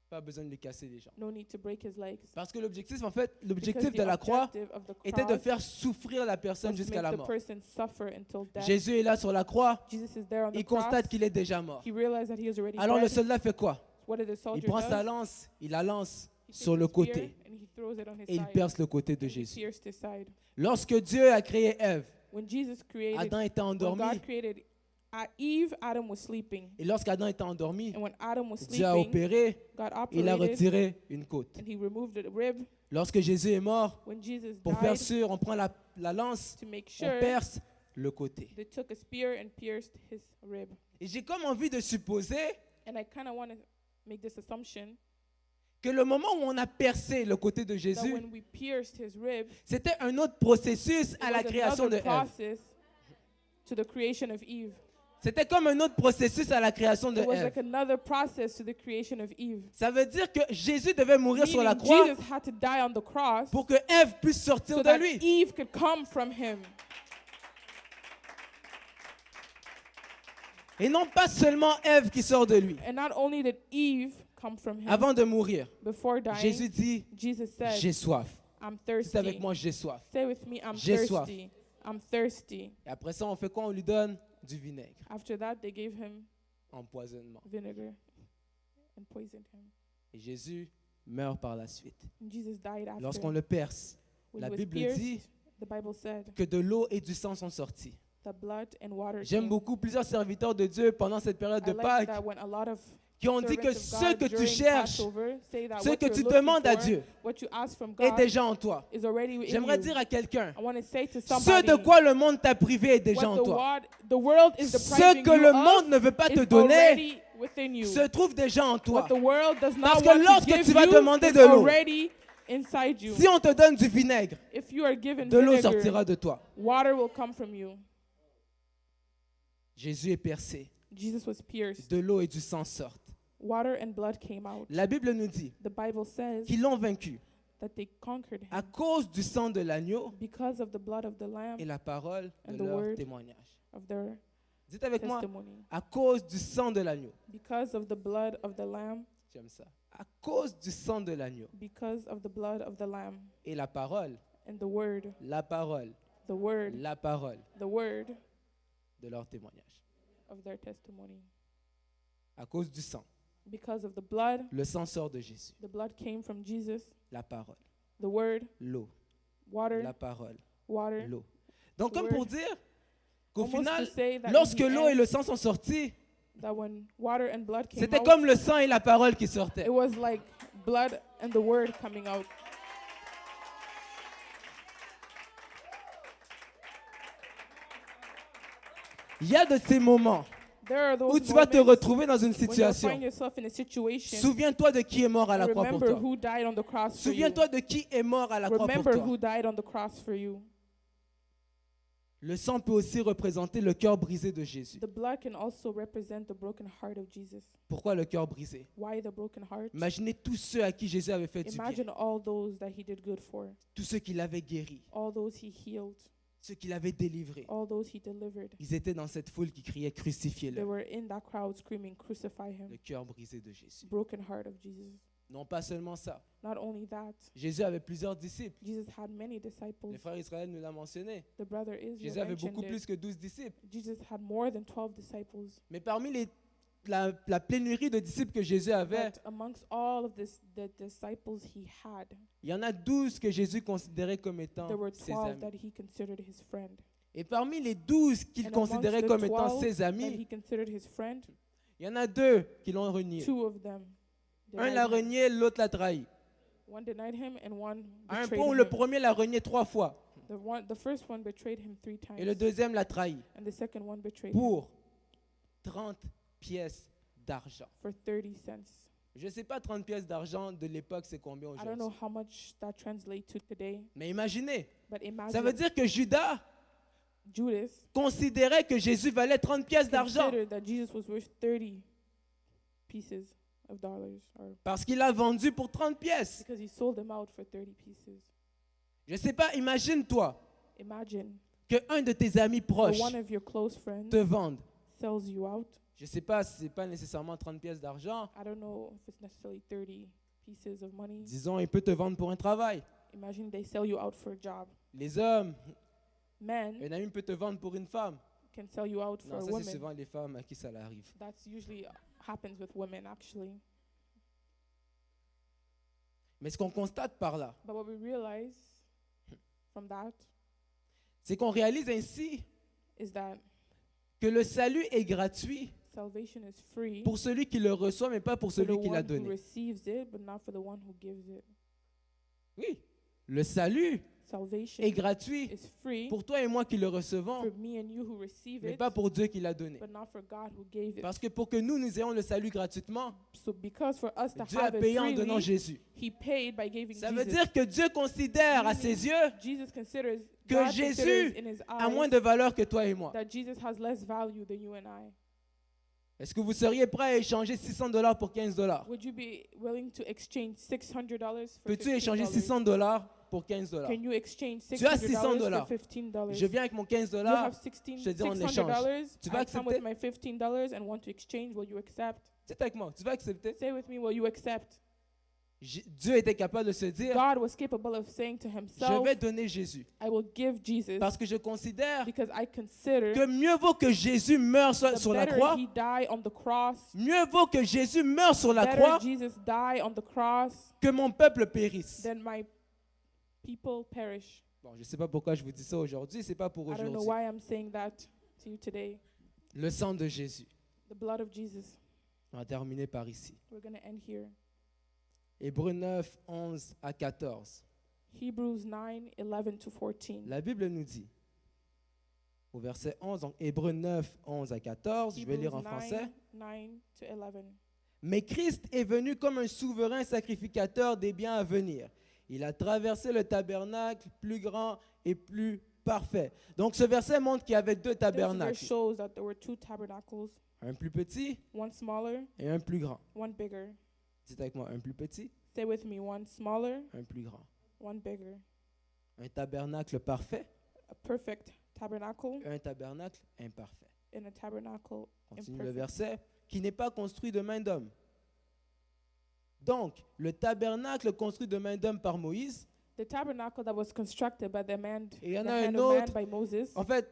Pas besoin de lui casser les jambes. No need to break his legs. Parce que l'objectif, en fait, Because l'objectif the de la croix objective of the était de cross faire souffrir la personne was to jusqu'à make la the mort. person suffer until death. Jésus est là sur la croix, Jesus is there on the il cross. constate qu'il est déjà mort. He realized that he was already Alors le dead. soldat fait quoi? What did the Il soldier prend do? sa lance, il la lance He takes sur le his spear côté and he throws it on his et il side. perce le côté de And he Jésus. pierced his side. Lorsque Dieu a créé Ève, When Jesus created, Adam était when endormi. God created Eve, Adam was sleeping. Et lorsqu'Adam était endormi, And when Adam was Dieu a sleeping, opéré, God il a operated retiré une côte. and he removed the rib. Lorsque Jésus est mort, When Jesus pour faire died, sûr, on prend la lance, to make on sure, perce le côté. they took a spear and pierced his rib. Et j'ai comme envie de supposer And I kind of want to make this assumption que le moment où on a percé le côté de that Jésus, when we pierced his rib, c'était un autre processus it à la was création de another Ève. process to the creation of Eve. C'était comme un autre processus à la création de It was Ève. like another process to the creation of Eve. Ça veut dire que Jésus devait mourir sur la Meaning croix Jesus had to die on the cross pour que Ève puisse sortir so de that lui. Eve could come from him. Et non pas seulement Ève qui sort de lui. And not only did Eve come from him Avant de mourir, before dying, Jésus dit, Jesus said, j'ai soif. I'm C'est avec thirsty. moi, j'ai soif. Say with me, I'm J'ai soif. thirsty. I'm thirsty. Et après ça, on fait quoi? On lui donne du vinaigre, After that, they gave him empoisonnement. vinegar and poisoned him. Et Jésus meurt par la suite. And Jesus died after. Lorsqu'on le perce, When la he was Bible pierced, dit the Bible said, que de l'eau et du sang sont sortis. the blood and water J'aime came. beaucoup plusieurs serviteurs de Dieu pendant cette période I de like Pâques that when a lot of qui ont dit que servants of ce God que tu during cherches Passover say that ce what que you're tu looking demandes à for, Dieu what you ask from est God déjà en toi. is already in J'aimerais you. dire à quelqu'un, I want to say to ce somebody, de quoi le monde t'a privé est déjà what en toi. the world is Ce depriving que you le of monde ne veut pas te is donner already within you. se trouve déjà en toi. What the world does Parce not que want to lorsque give tu vas you demander is de l'eau, already inside you. Si on te donne du vinaigre, If you are given de l'eau vinegar, sortira de toi. water will come from you. Jésus est percé. Jesus was pierced. De l'eau et du sang sortent. Water and blood came out. La Bible nous dit The Bible says qu'ils l'ont vaincu that they conquered him à cause du sang de l'agneau because of the blood of the Lamb, et la parole de And the leur word. témoignage. of their Dites avec moi, testimony. à cause du sang de l'agneau. Because of the blood of the Lamb, J'aime ça. À cause du sang de l'agneau because of the blood of the Lamb, et la parole, and the word, la parole, the word, la parole the word de leur témoignage. of their testimony. À cause du sang. Because of the blood, Le sang sort de Jésus. the blood came from Jesus, La parole, the word, l'eau, water, la parole, water. l'eau. Donc The comme word. pour dire qu'au Almost final, to say that in lorsque the l'eau et end, le sang sont sortis, that when water and blood came c'était out, comme le sang et la parole qui sortaient. it was like blood and the word coming out. Il y a de ces moments There are those où tu vas te moments retrouver dans une when you situation. find yourself in a situation. Souviens-toi de qui est mort à la croix pour Remember toi. who died on the cross for you. Souviens-toi de qui est mort à la croix pour Remember toi. who died on the cross for you. Le sang peut aussi représenter le cœur brisé de Jésus. The blood can also represent the broken heart of Jesus. Pourquoi le cœur brisé? Why the broken heart? Imaginez tous ceux à qui Jésus avait fait du bien. Imagine all those that he did good for, Tous ceux qu'il avait guéris. all those he healed, Ceux qu'il avait délivrés. all those he delivered. Ils étaient dans cette foule qui criait They crucifiez-le. were in that crowd screaming, "Crucify Le him." cœur brisé de Jésus. Broken heart of Jesus. Non pas seulement ça. Not only that, Jésus avait plusieurs disciples. Jesus had many disciples. Les frères Israël nous l'ont mentionné. The brother Israel Jésus avait mentioned beaucoup it. plus que 12 disciples. Jesus had more than 12 disciples. Mais parmi la pénurie de disciples que Jésus avait, But amongst all of the disciples he had, il y en a 12 que Jésus considérait comme étant there were ses 12 amis. that he considered his friend. Et parmi les 12 qu'il And amongst considérait the comme étant 12 ses that amis, he considered his friend, il y en a 2 qui l'ont renié. 2 of them Un denied l'a him. renié, l'autre l'a trahi. One denied him and one À un betrayed point où him. le premier l'a renié 3 fois The first one betrayed him 3 times, et le deuxième l'a trahi and the second one betrayed him pour 30 pièces d'argent. for 30 cents. Je ne sais pas 30 pièces d'argent de l'époque c'est combien I don't know aujourd'hui. how much that translates to today, Mais imaginez, but ça imagine veut dire que Judas Judas considérait que Jésus valait 30 pièces d'argent considered that Jesus was worth 30 pieces of dollars, or parce qu'il l'a vendu pour 30 pièces. because he sold them out for 30 pieces. Je ne sais pas, imagine-toi Imagine que un de tes amis proches one of your close friends te vende. sells you out. Je ne sais pas si ce n'est pas nécessairement 30 pièces d'argent. I don't know if it's necessarily 30 pieces of money. Disons, il peut te vendre pour un travail. Imagine they sell you out for a job. Les hommes, Men un ami peut te vendre pour une femme. can sell you out for Non, a ça c'est woman. souvent les femmes à qui ça arrive. That's usually happens with women, actually. Mais ce qu'on constate par là, But what we realize from that c'est qu'on réalise ainsi is that que le salut est gratuit salvation is free pour celui qui le reçoit, mais pas pour for the celui qui l'a one who donné. receives it, but not for the one who gives it. Oui, le salut Salvation est gratuit is free pour toi et moi qui le recevons, for me and you who receive mais it, pas pour Dieu qui l'a donné. but not for God who gave it. Parce que pour que nous ayons le salut gratuitement, So because for us to Dieu a have it payé en donnant freely, Jésus. He paid by giving Ça veut Jesus. dire que Dieu considère à ses yeux Jesus considers, que God Jésus considers in His a eyes moins de valeur que toi et moi. that Jesus has less value than you and I. Est-ce que vous seriez prêt à échanger $600 pour $15? Would you be willing to exchange $600 for Peux-tu échanger $15? $600 pour $15? Can you exchange Tu as $600 $600. for $15? Je viens avec mon You $15, have 16 je te dis en $600. échange. Tu vas I come with my $15 and want to exchange. Will you accept? c'est avec moi, tu vas accepter. Say with me, will you accept? Dieu était capable de se dire, God was capable of saying to je himself, vais donner Jésus. I will give Jesus Parce que je considère because I consider que mieux vaut que Jésus meure the sur la better croix, he die on the cross, mieux vaut que Jésus meure sur la better croix Jesus die on the cross que mon peuple périsse. than my people perish. Bon, je ne sais pas pourquoi je vous dis ça aujourd'hui, c'est pas pour I don't know aujourd'hui. why I'm saying that to you today. Le sang de Jésus. The blood of Jesus. On va terminer par ici. We're going to end here. Hébreux 9, 11 à 14. Hebrews 9, 11 to 14. La Bible nous dit, au verset 11, donc Hébreux 9, 11 à 14, je vais lire en français. 9 to 11. Mais Christ est venu comme un souverain sacrificateur des biens à venir. Il a traversé le tabernacle plus grand et plus parfait. Donc ce verset montre qu'il y avait deux This verse tabernacles, shows that there were two tabernacles, un plus petit one smaller, et un plus grand. one bigger. Dites avec moi, un plus petit, Say with me, one smaller, un plus grand. one bigger. Un tabernacle parfait A perfect tabernacle et un tabernacle imparfait. and a tabernacle Continue le imperfect. verset, qui n'est pas construit de main d'homme. Donc, le tabernacle construit de main d'homme par Moïse, The tabernacle that was constructed by the man, et il y en the a hand un of man autre, by Moses, en fait,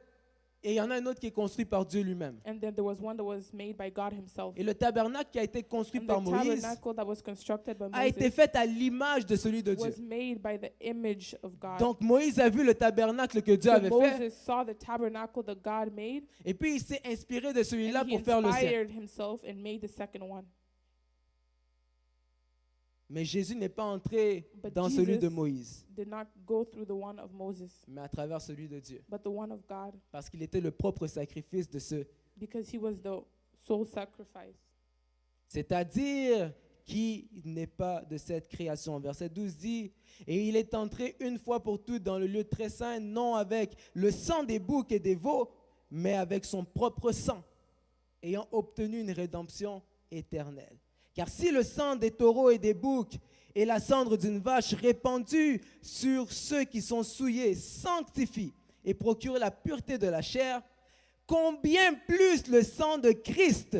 et il y en a un autre qui est construit par Dieu lui-même. and then there was one that was made by God himself. Et le tabernacle qui a été construit And par the Moïse tabernacle that was constructed by a été Moses fait à l'image de celui de Dieu. was made by the image of God. Donc Moïse a vu le tabernacle que Dieu So avait fait, Moses saw the tabernacle that God made, et puis il s'est inspiré de celui-là and he pour faire le sien. inspired himself and made the second one. Mais Jésus n'est pas entré But dans celui de Jesus Moïse, did not go through the one of Moses, mais à travers celui de Dieu. but the one of God, Parce qu'il était le propre sacrifice de ce, because he was the sole sacrifice. c'est-à-dire qui n'est pas de cette création. Verset 12 dit, et il est entré une fois pour toutes dans le lieu très saint, non avec le sang des boucs et des veaux, mais avec son propre sang, ayant obtenu une rédemption éternelle. Car si le sang des taureaux et des boucs et la cendre d'une vache répandue sur ceux qui sont souillés sanctifie et procure la pureté de la chair, combien plus le sang de Christ,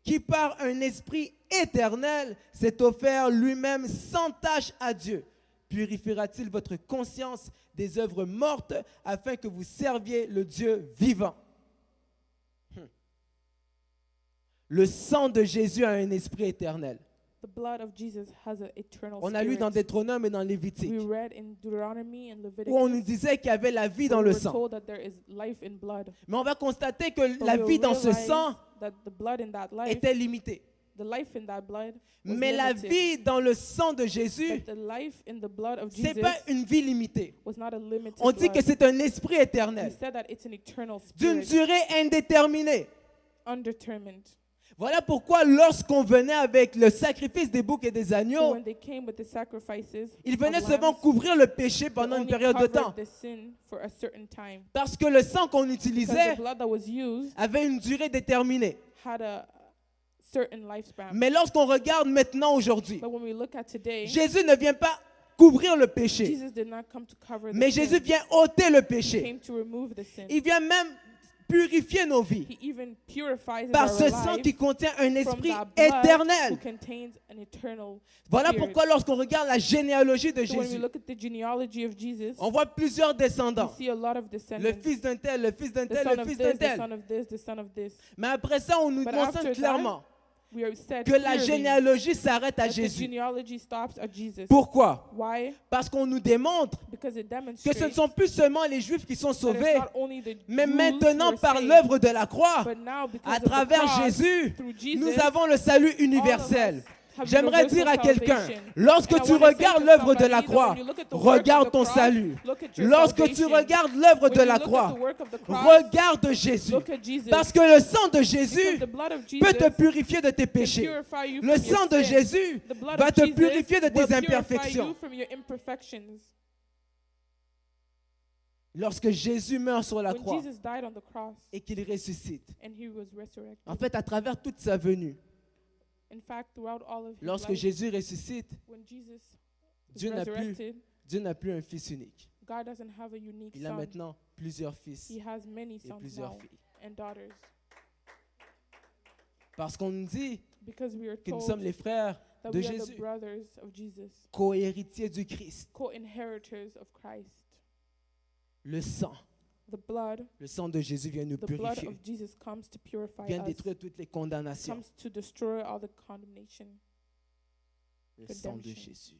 qui par un esprit éternel s'est offert lui-même sans tache à Dieu, purifiera-t-il votre conscience des œuvres mortes afin que vous serviez le Dieu vivant? Le sang de Jésus a un esprit éternel. The blood of Jesus has an eternal On a lu dans spirit. Deutéronome et dans Lévitique, We read in Deuteronomy and Leviticus où on nous disait qu'il y avait la vie dans where le we were sang. told that there is life in blood. Mais on va constater que But la we'll vie dans ce realize sang that the blood in that life, était limitée. the life in that blood was Mais la limited. vie dans le sang de Jésus, But the life in the blood of ce Jesus n'est pas une vie limitée. was not a limited On dit que blood. c'est un esprit He éternel, said that it's an eternal d'une spirit, durée indéterminée. undetermined. Voilà pourquoi lorsqu'on venait avec le sacrifice des boucs et des So agneaux, when they came with the sacrifices, ils venaient of seulement lambs, couvrir le péché they pendant une only période de covered temps. the sin for a certain time. Parce que le sang qu'on Because the utilisait blood that was used avait une durée déterminée. had a certain lifespan. Mais lorsqu'on regarde maintenant aujourd'hui, But when we look at today, Jésus ne vient pas couvrir le péché, Jesus did not come to cover the mais sin. Jésus vient ôter le He péché. came to remove the sin. Il vient même purifier nos vies He even purifies par our ce sang life qui contient un from esprit that blood who éternel. contains an eternal Voilà spirit. pourquoi lorsqu'on regarde la généalogie de So when we Jésus, look at the genealogy of Jesus, on voit plusieurs we descendants. see a lot of Le descendants. fils d'un tel, le fils d'un The tel, son le of fils this, d'un the tel. son of this, the son of this. Mais après ça, on nous But mentionne after that, clairement We are said que la clearly généalogie s'arrête à that the Jésus. genealogy stops at Jesus. Pourquoi? Why? Parce qu'on nous démontre Because it que demonstrates ce ne sont plus seulement les Juifs qui sont that it's sauvés, not only the mais Jews maintenant who are par saved, l'œuvre de la croix, but now because à of the travers cross, Jésus, through Jesus, nous avons le salut all of universel. us have J'aimerais universal dire à quelqu'un, salvation. lorsque And I tu wanna say regardes to l'œuvre de somebody la that croix, when you look at the work of regarde the ton cross, salut. look at your Lorsque tu salvation. regardes l'œuvre de When la you look at croix, the work of the cross, regarde Jésus. look at Jesus. Parce que le sang de Because Jésus the blood of peut te Jesus purifier de tes can péchés. purify you Le from your sang de sin. Jésus The blood va of te Jesus purifier de will tes purify imperfections. you from your imperfections. Lorsque Jésus meurt sur la When croix Jesus died on the cross et qu'il ressuscite, and he was resurrected. en fait, à travers toute sa venue, In fact, throughout all of his lorsque life, Jésus ressuscite, when Jesus was Dieu n'a plus, resurrected, Dieu n'a plus un fils unique. God doesn't have a unique Il a son. maintenant plusieurs fils He has many et sons plusieurs now filles. and daughters. Parce qu'on nous dit Because we are que nous told sommes les frères that de we are the Jésus, brothers of Jesus, co-héritiers du Christ. co-inheritors of Christ. Le sang de Jésus vient nous The blood purifier, of Jesus comes to purify vient us, détruire toutes les condamnations. comes to destroy all the condemnation. Le sang de redemption. Jésus.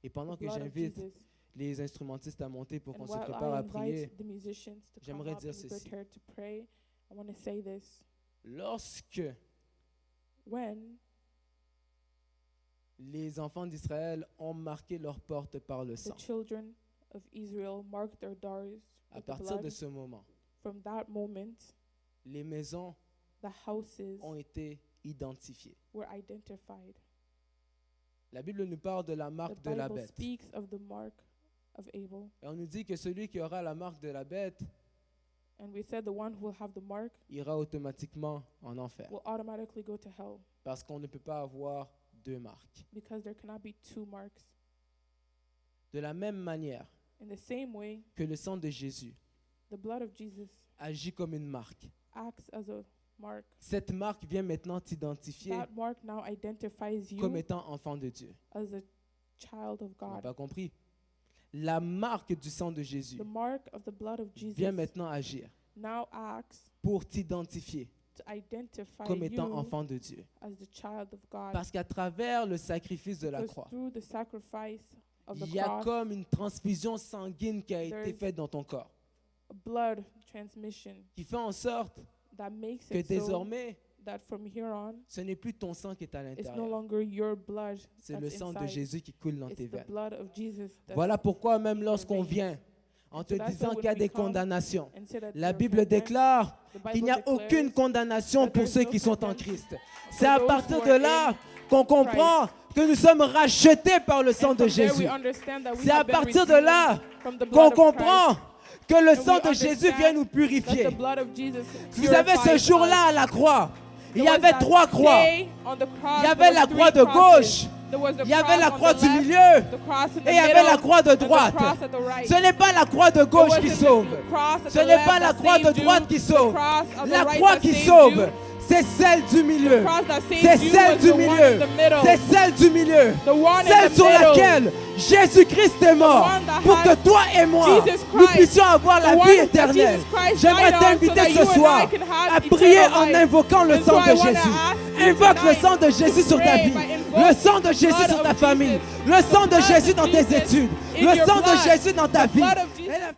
Et pendant The que blood of j'invite Jesus. les instrumentistes à monter pour qu'on And se while prépare I à prier, invite the musicians to come j'aimerais up dire and ceci. prepare to pray, I want to say this. Lorsque When les enfants d'Israël ont marqué leur porte par le the sang, children of Israel marked their doors à with the partir de blood, ce moment, from that moment, les maisons the houses ont été identifiées. were identified. La Bible nous parle de la The marque de la Bible bête. speaks of the mark of Abel. Et on nous dit que celui qui aura la marque de la bête And we said the one who will have the mark ira automatiquement en enfer. will automatically go to hell Parce qu'on ne peut pas avoir deux marques. because there cannot be two marks. De la même manière In the same way, que le sang de Jésus the blood of Jesus agit comme une marque. acts as a mark. Cette marque vient maintenant t'identifier That mark now identifies comme you étant enfant de Dieu. as a child of On n'a God. pas compris. La marque du sang de Jésus The mark of the blood of Jesus vient maintenant agir now acts pour t'identifier to identify comme étant you enfant de Dieu. as the child of God. Parce qu'à travers le sacrifice de la Because croix, through the sacrifice of the il y a cross, comme une transfusion sanguine qui a été There's- faite dans ton corps, a blood transmission qui fait en sorte that makes que it so désormais, that from here on, ce n'est plus ton sang qui est à it's no l'intérieur, longer your blood c'est le that's sang de inside. Jésus qui coule dans It's tes the veines. blood of Jesus that's Voilà pourquoi même lorsqu'on veins. vient en te So that's disant why qu'il y a when des we come condamnations, and say that la you're Bible condemned, déclare the Bible qu'il n'y a declares aucune condamnation that pour there's ceux no qui sont en condemnation Christ. C'est à those partir who de are là in qu'on comprend que nous sommes rachetés par le sang And de from there Jésus. we understand that we C'est à have been partir de redeemed là from the qu'on blood of comprend Christ, que le And sang we de Jésus understand vient nous that purifier. the blood of Jesus Vous savez, ce purifies jour-là us. à la croix, il y There was avait that trois croix. day on the cross, Il y avait there la was croix three de crosses. gauche, There was the il y avait cross la on croix the du left, milieu the cross in the et il y avait middle, la croix de and the droite. cross at the right. Ce n'est pas la croix de There gauche wasn't qui the sauve. cross at Ce the n'est left pas la that croix de saved you, droite qui the sauve. cross at the La right croix that qui saved sauve, you. c'est celle du milieu. The cross that saved C'est you celle was du the one milieu. in the middle. C'est celle du milieu. The one in Celle the sur middle. laquelle Jésus-Christ est mort one that pour has que toi et moi, Jesus nous Christ. puissions avoir la The one vie that éternelle. Jesus Christ J'aimerais died on so t'inviter that you ce and I soir can have à prier eternal en life. invoquant le That's sang why de I wanna Jésus. ask you Invoque le tonight sang de Jésus sur ta pray vie. by invoking Le sang de the Jésus blood sur ta of famille. Jesus. Le sang The de blood Jésus of dans tes Jesus études. in Le your sang de blood. Jésus dans ta The vie. blood of Jesus. Et la-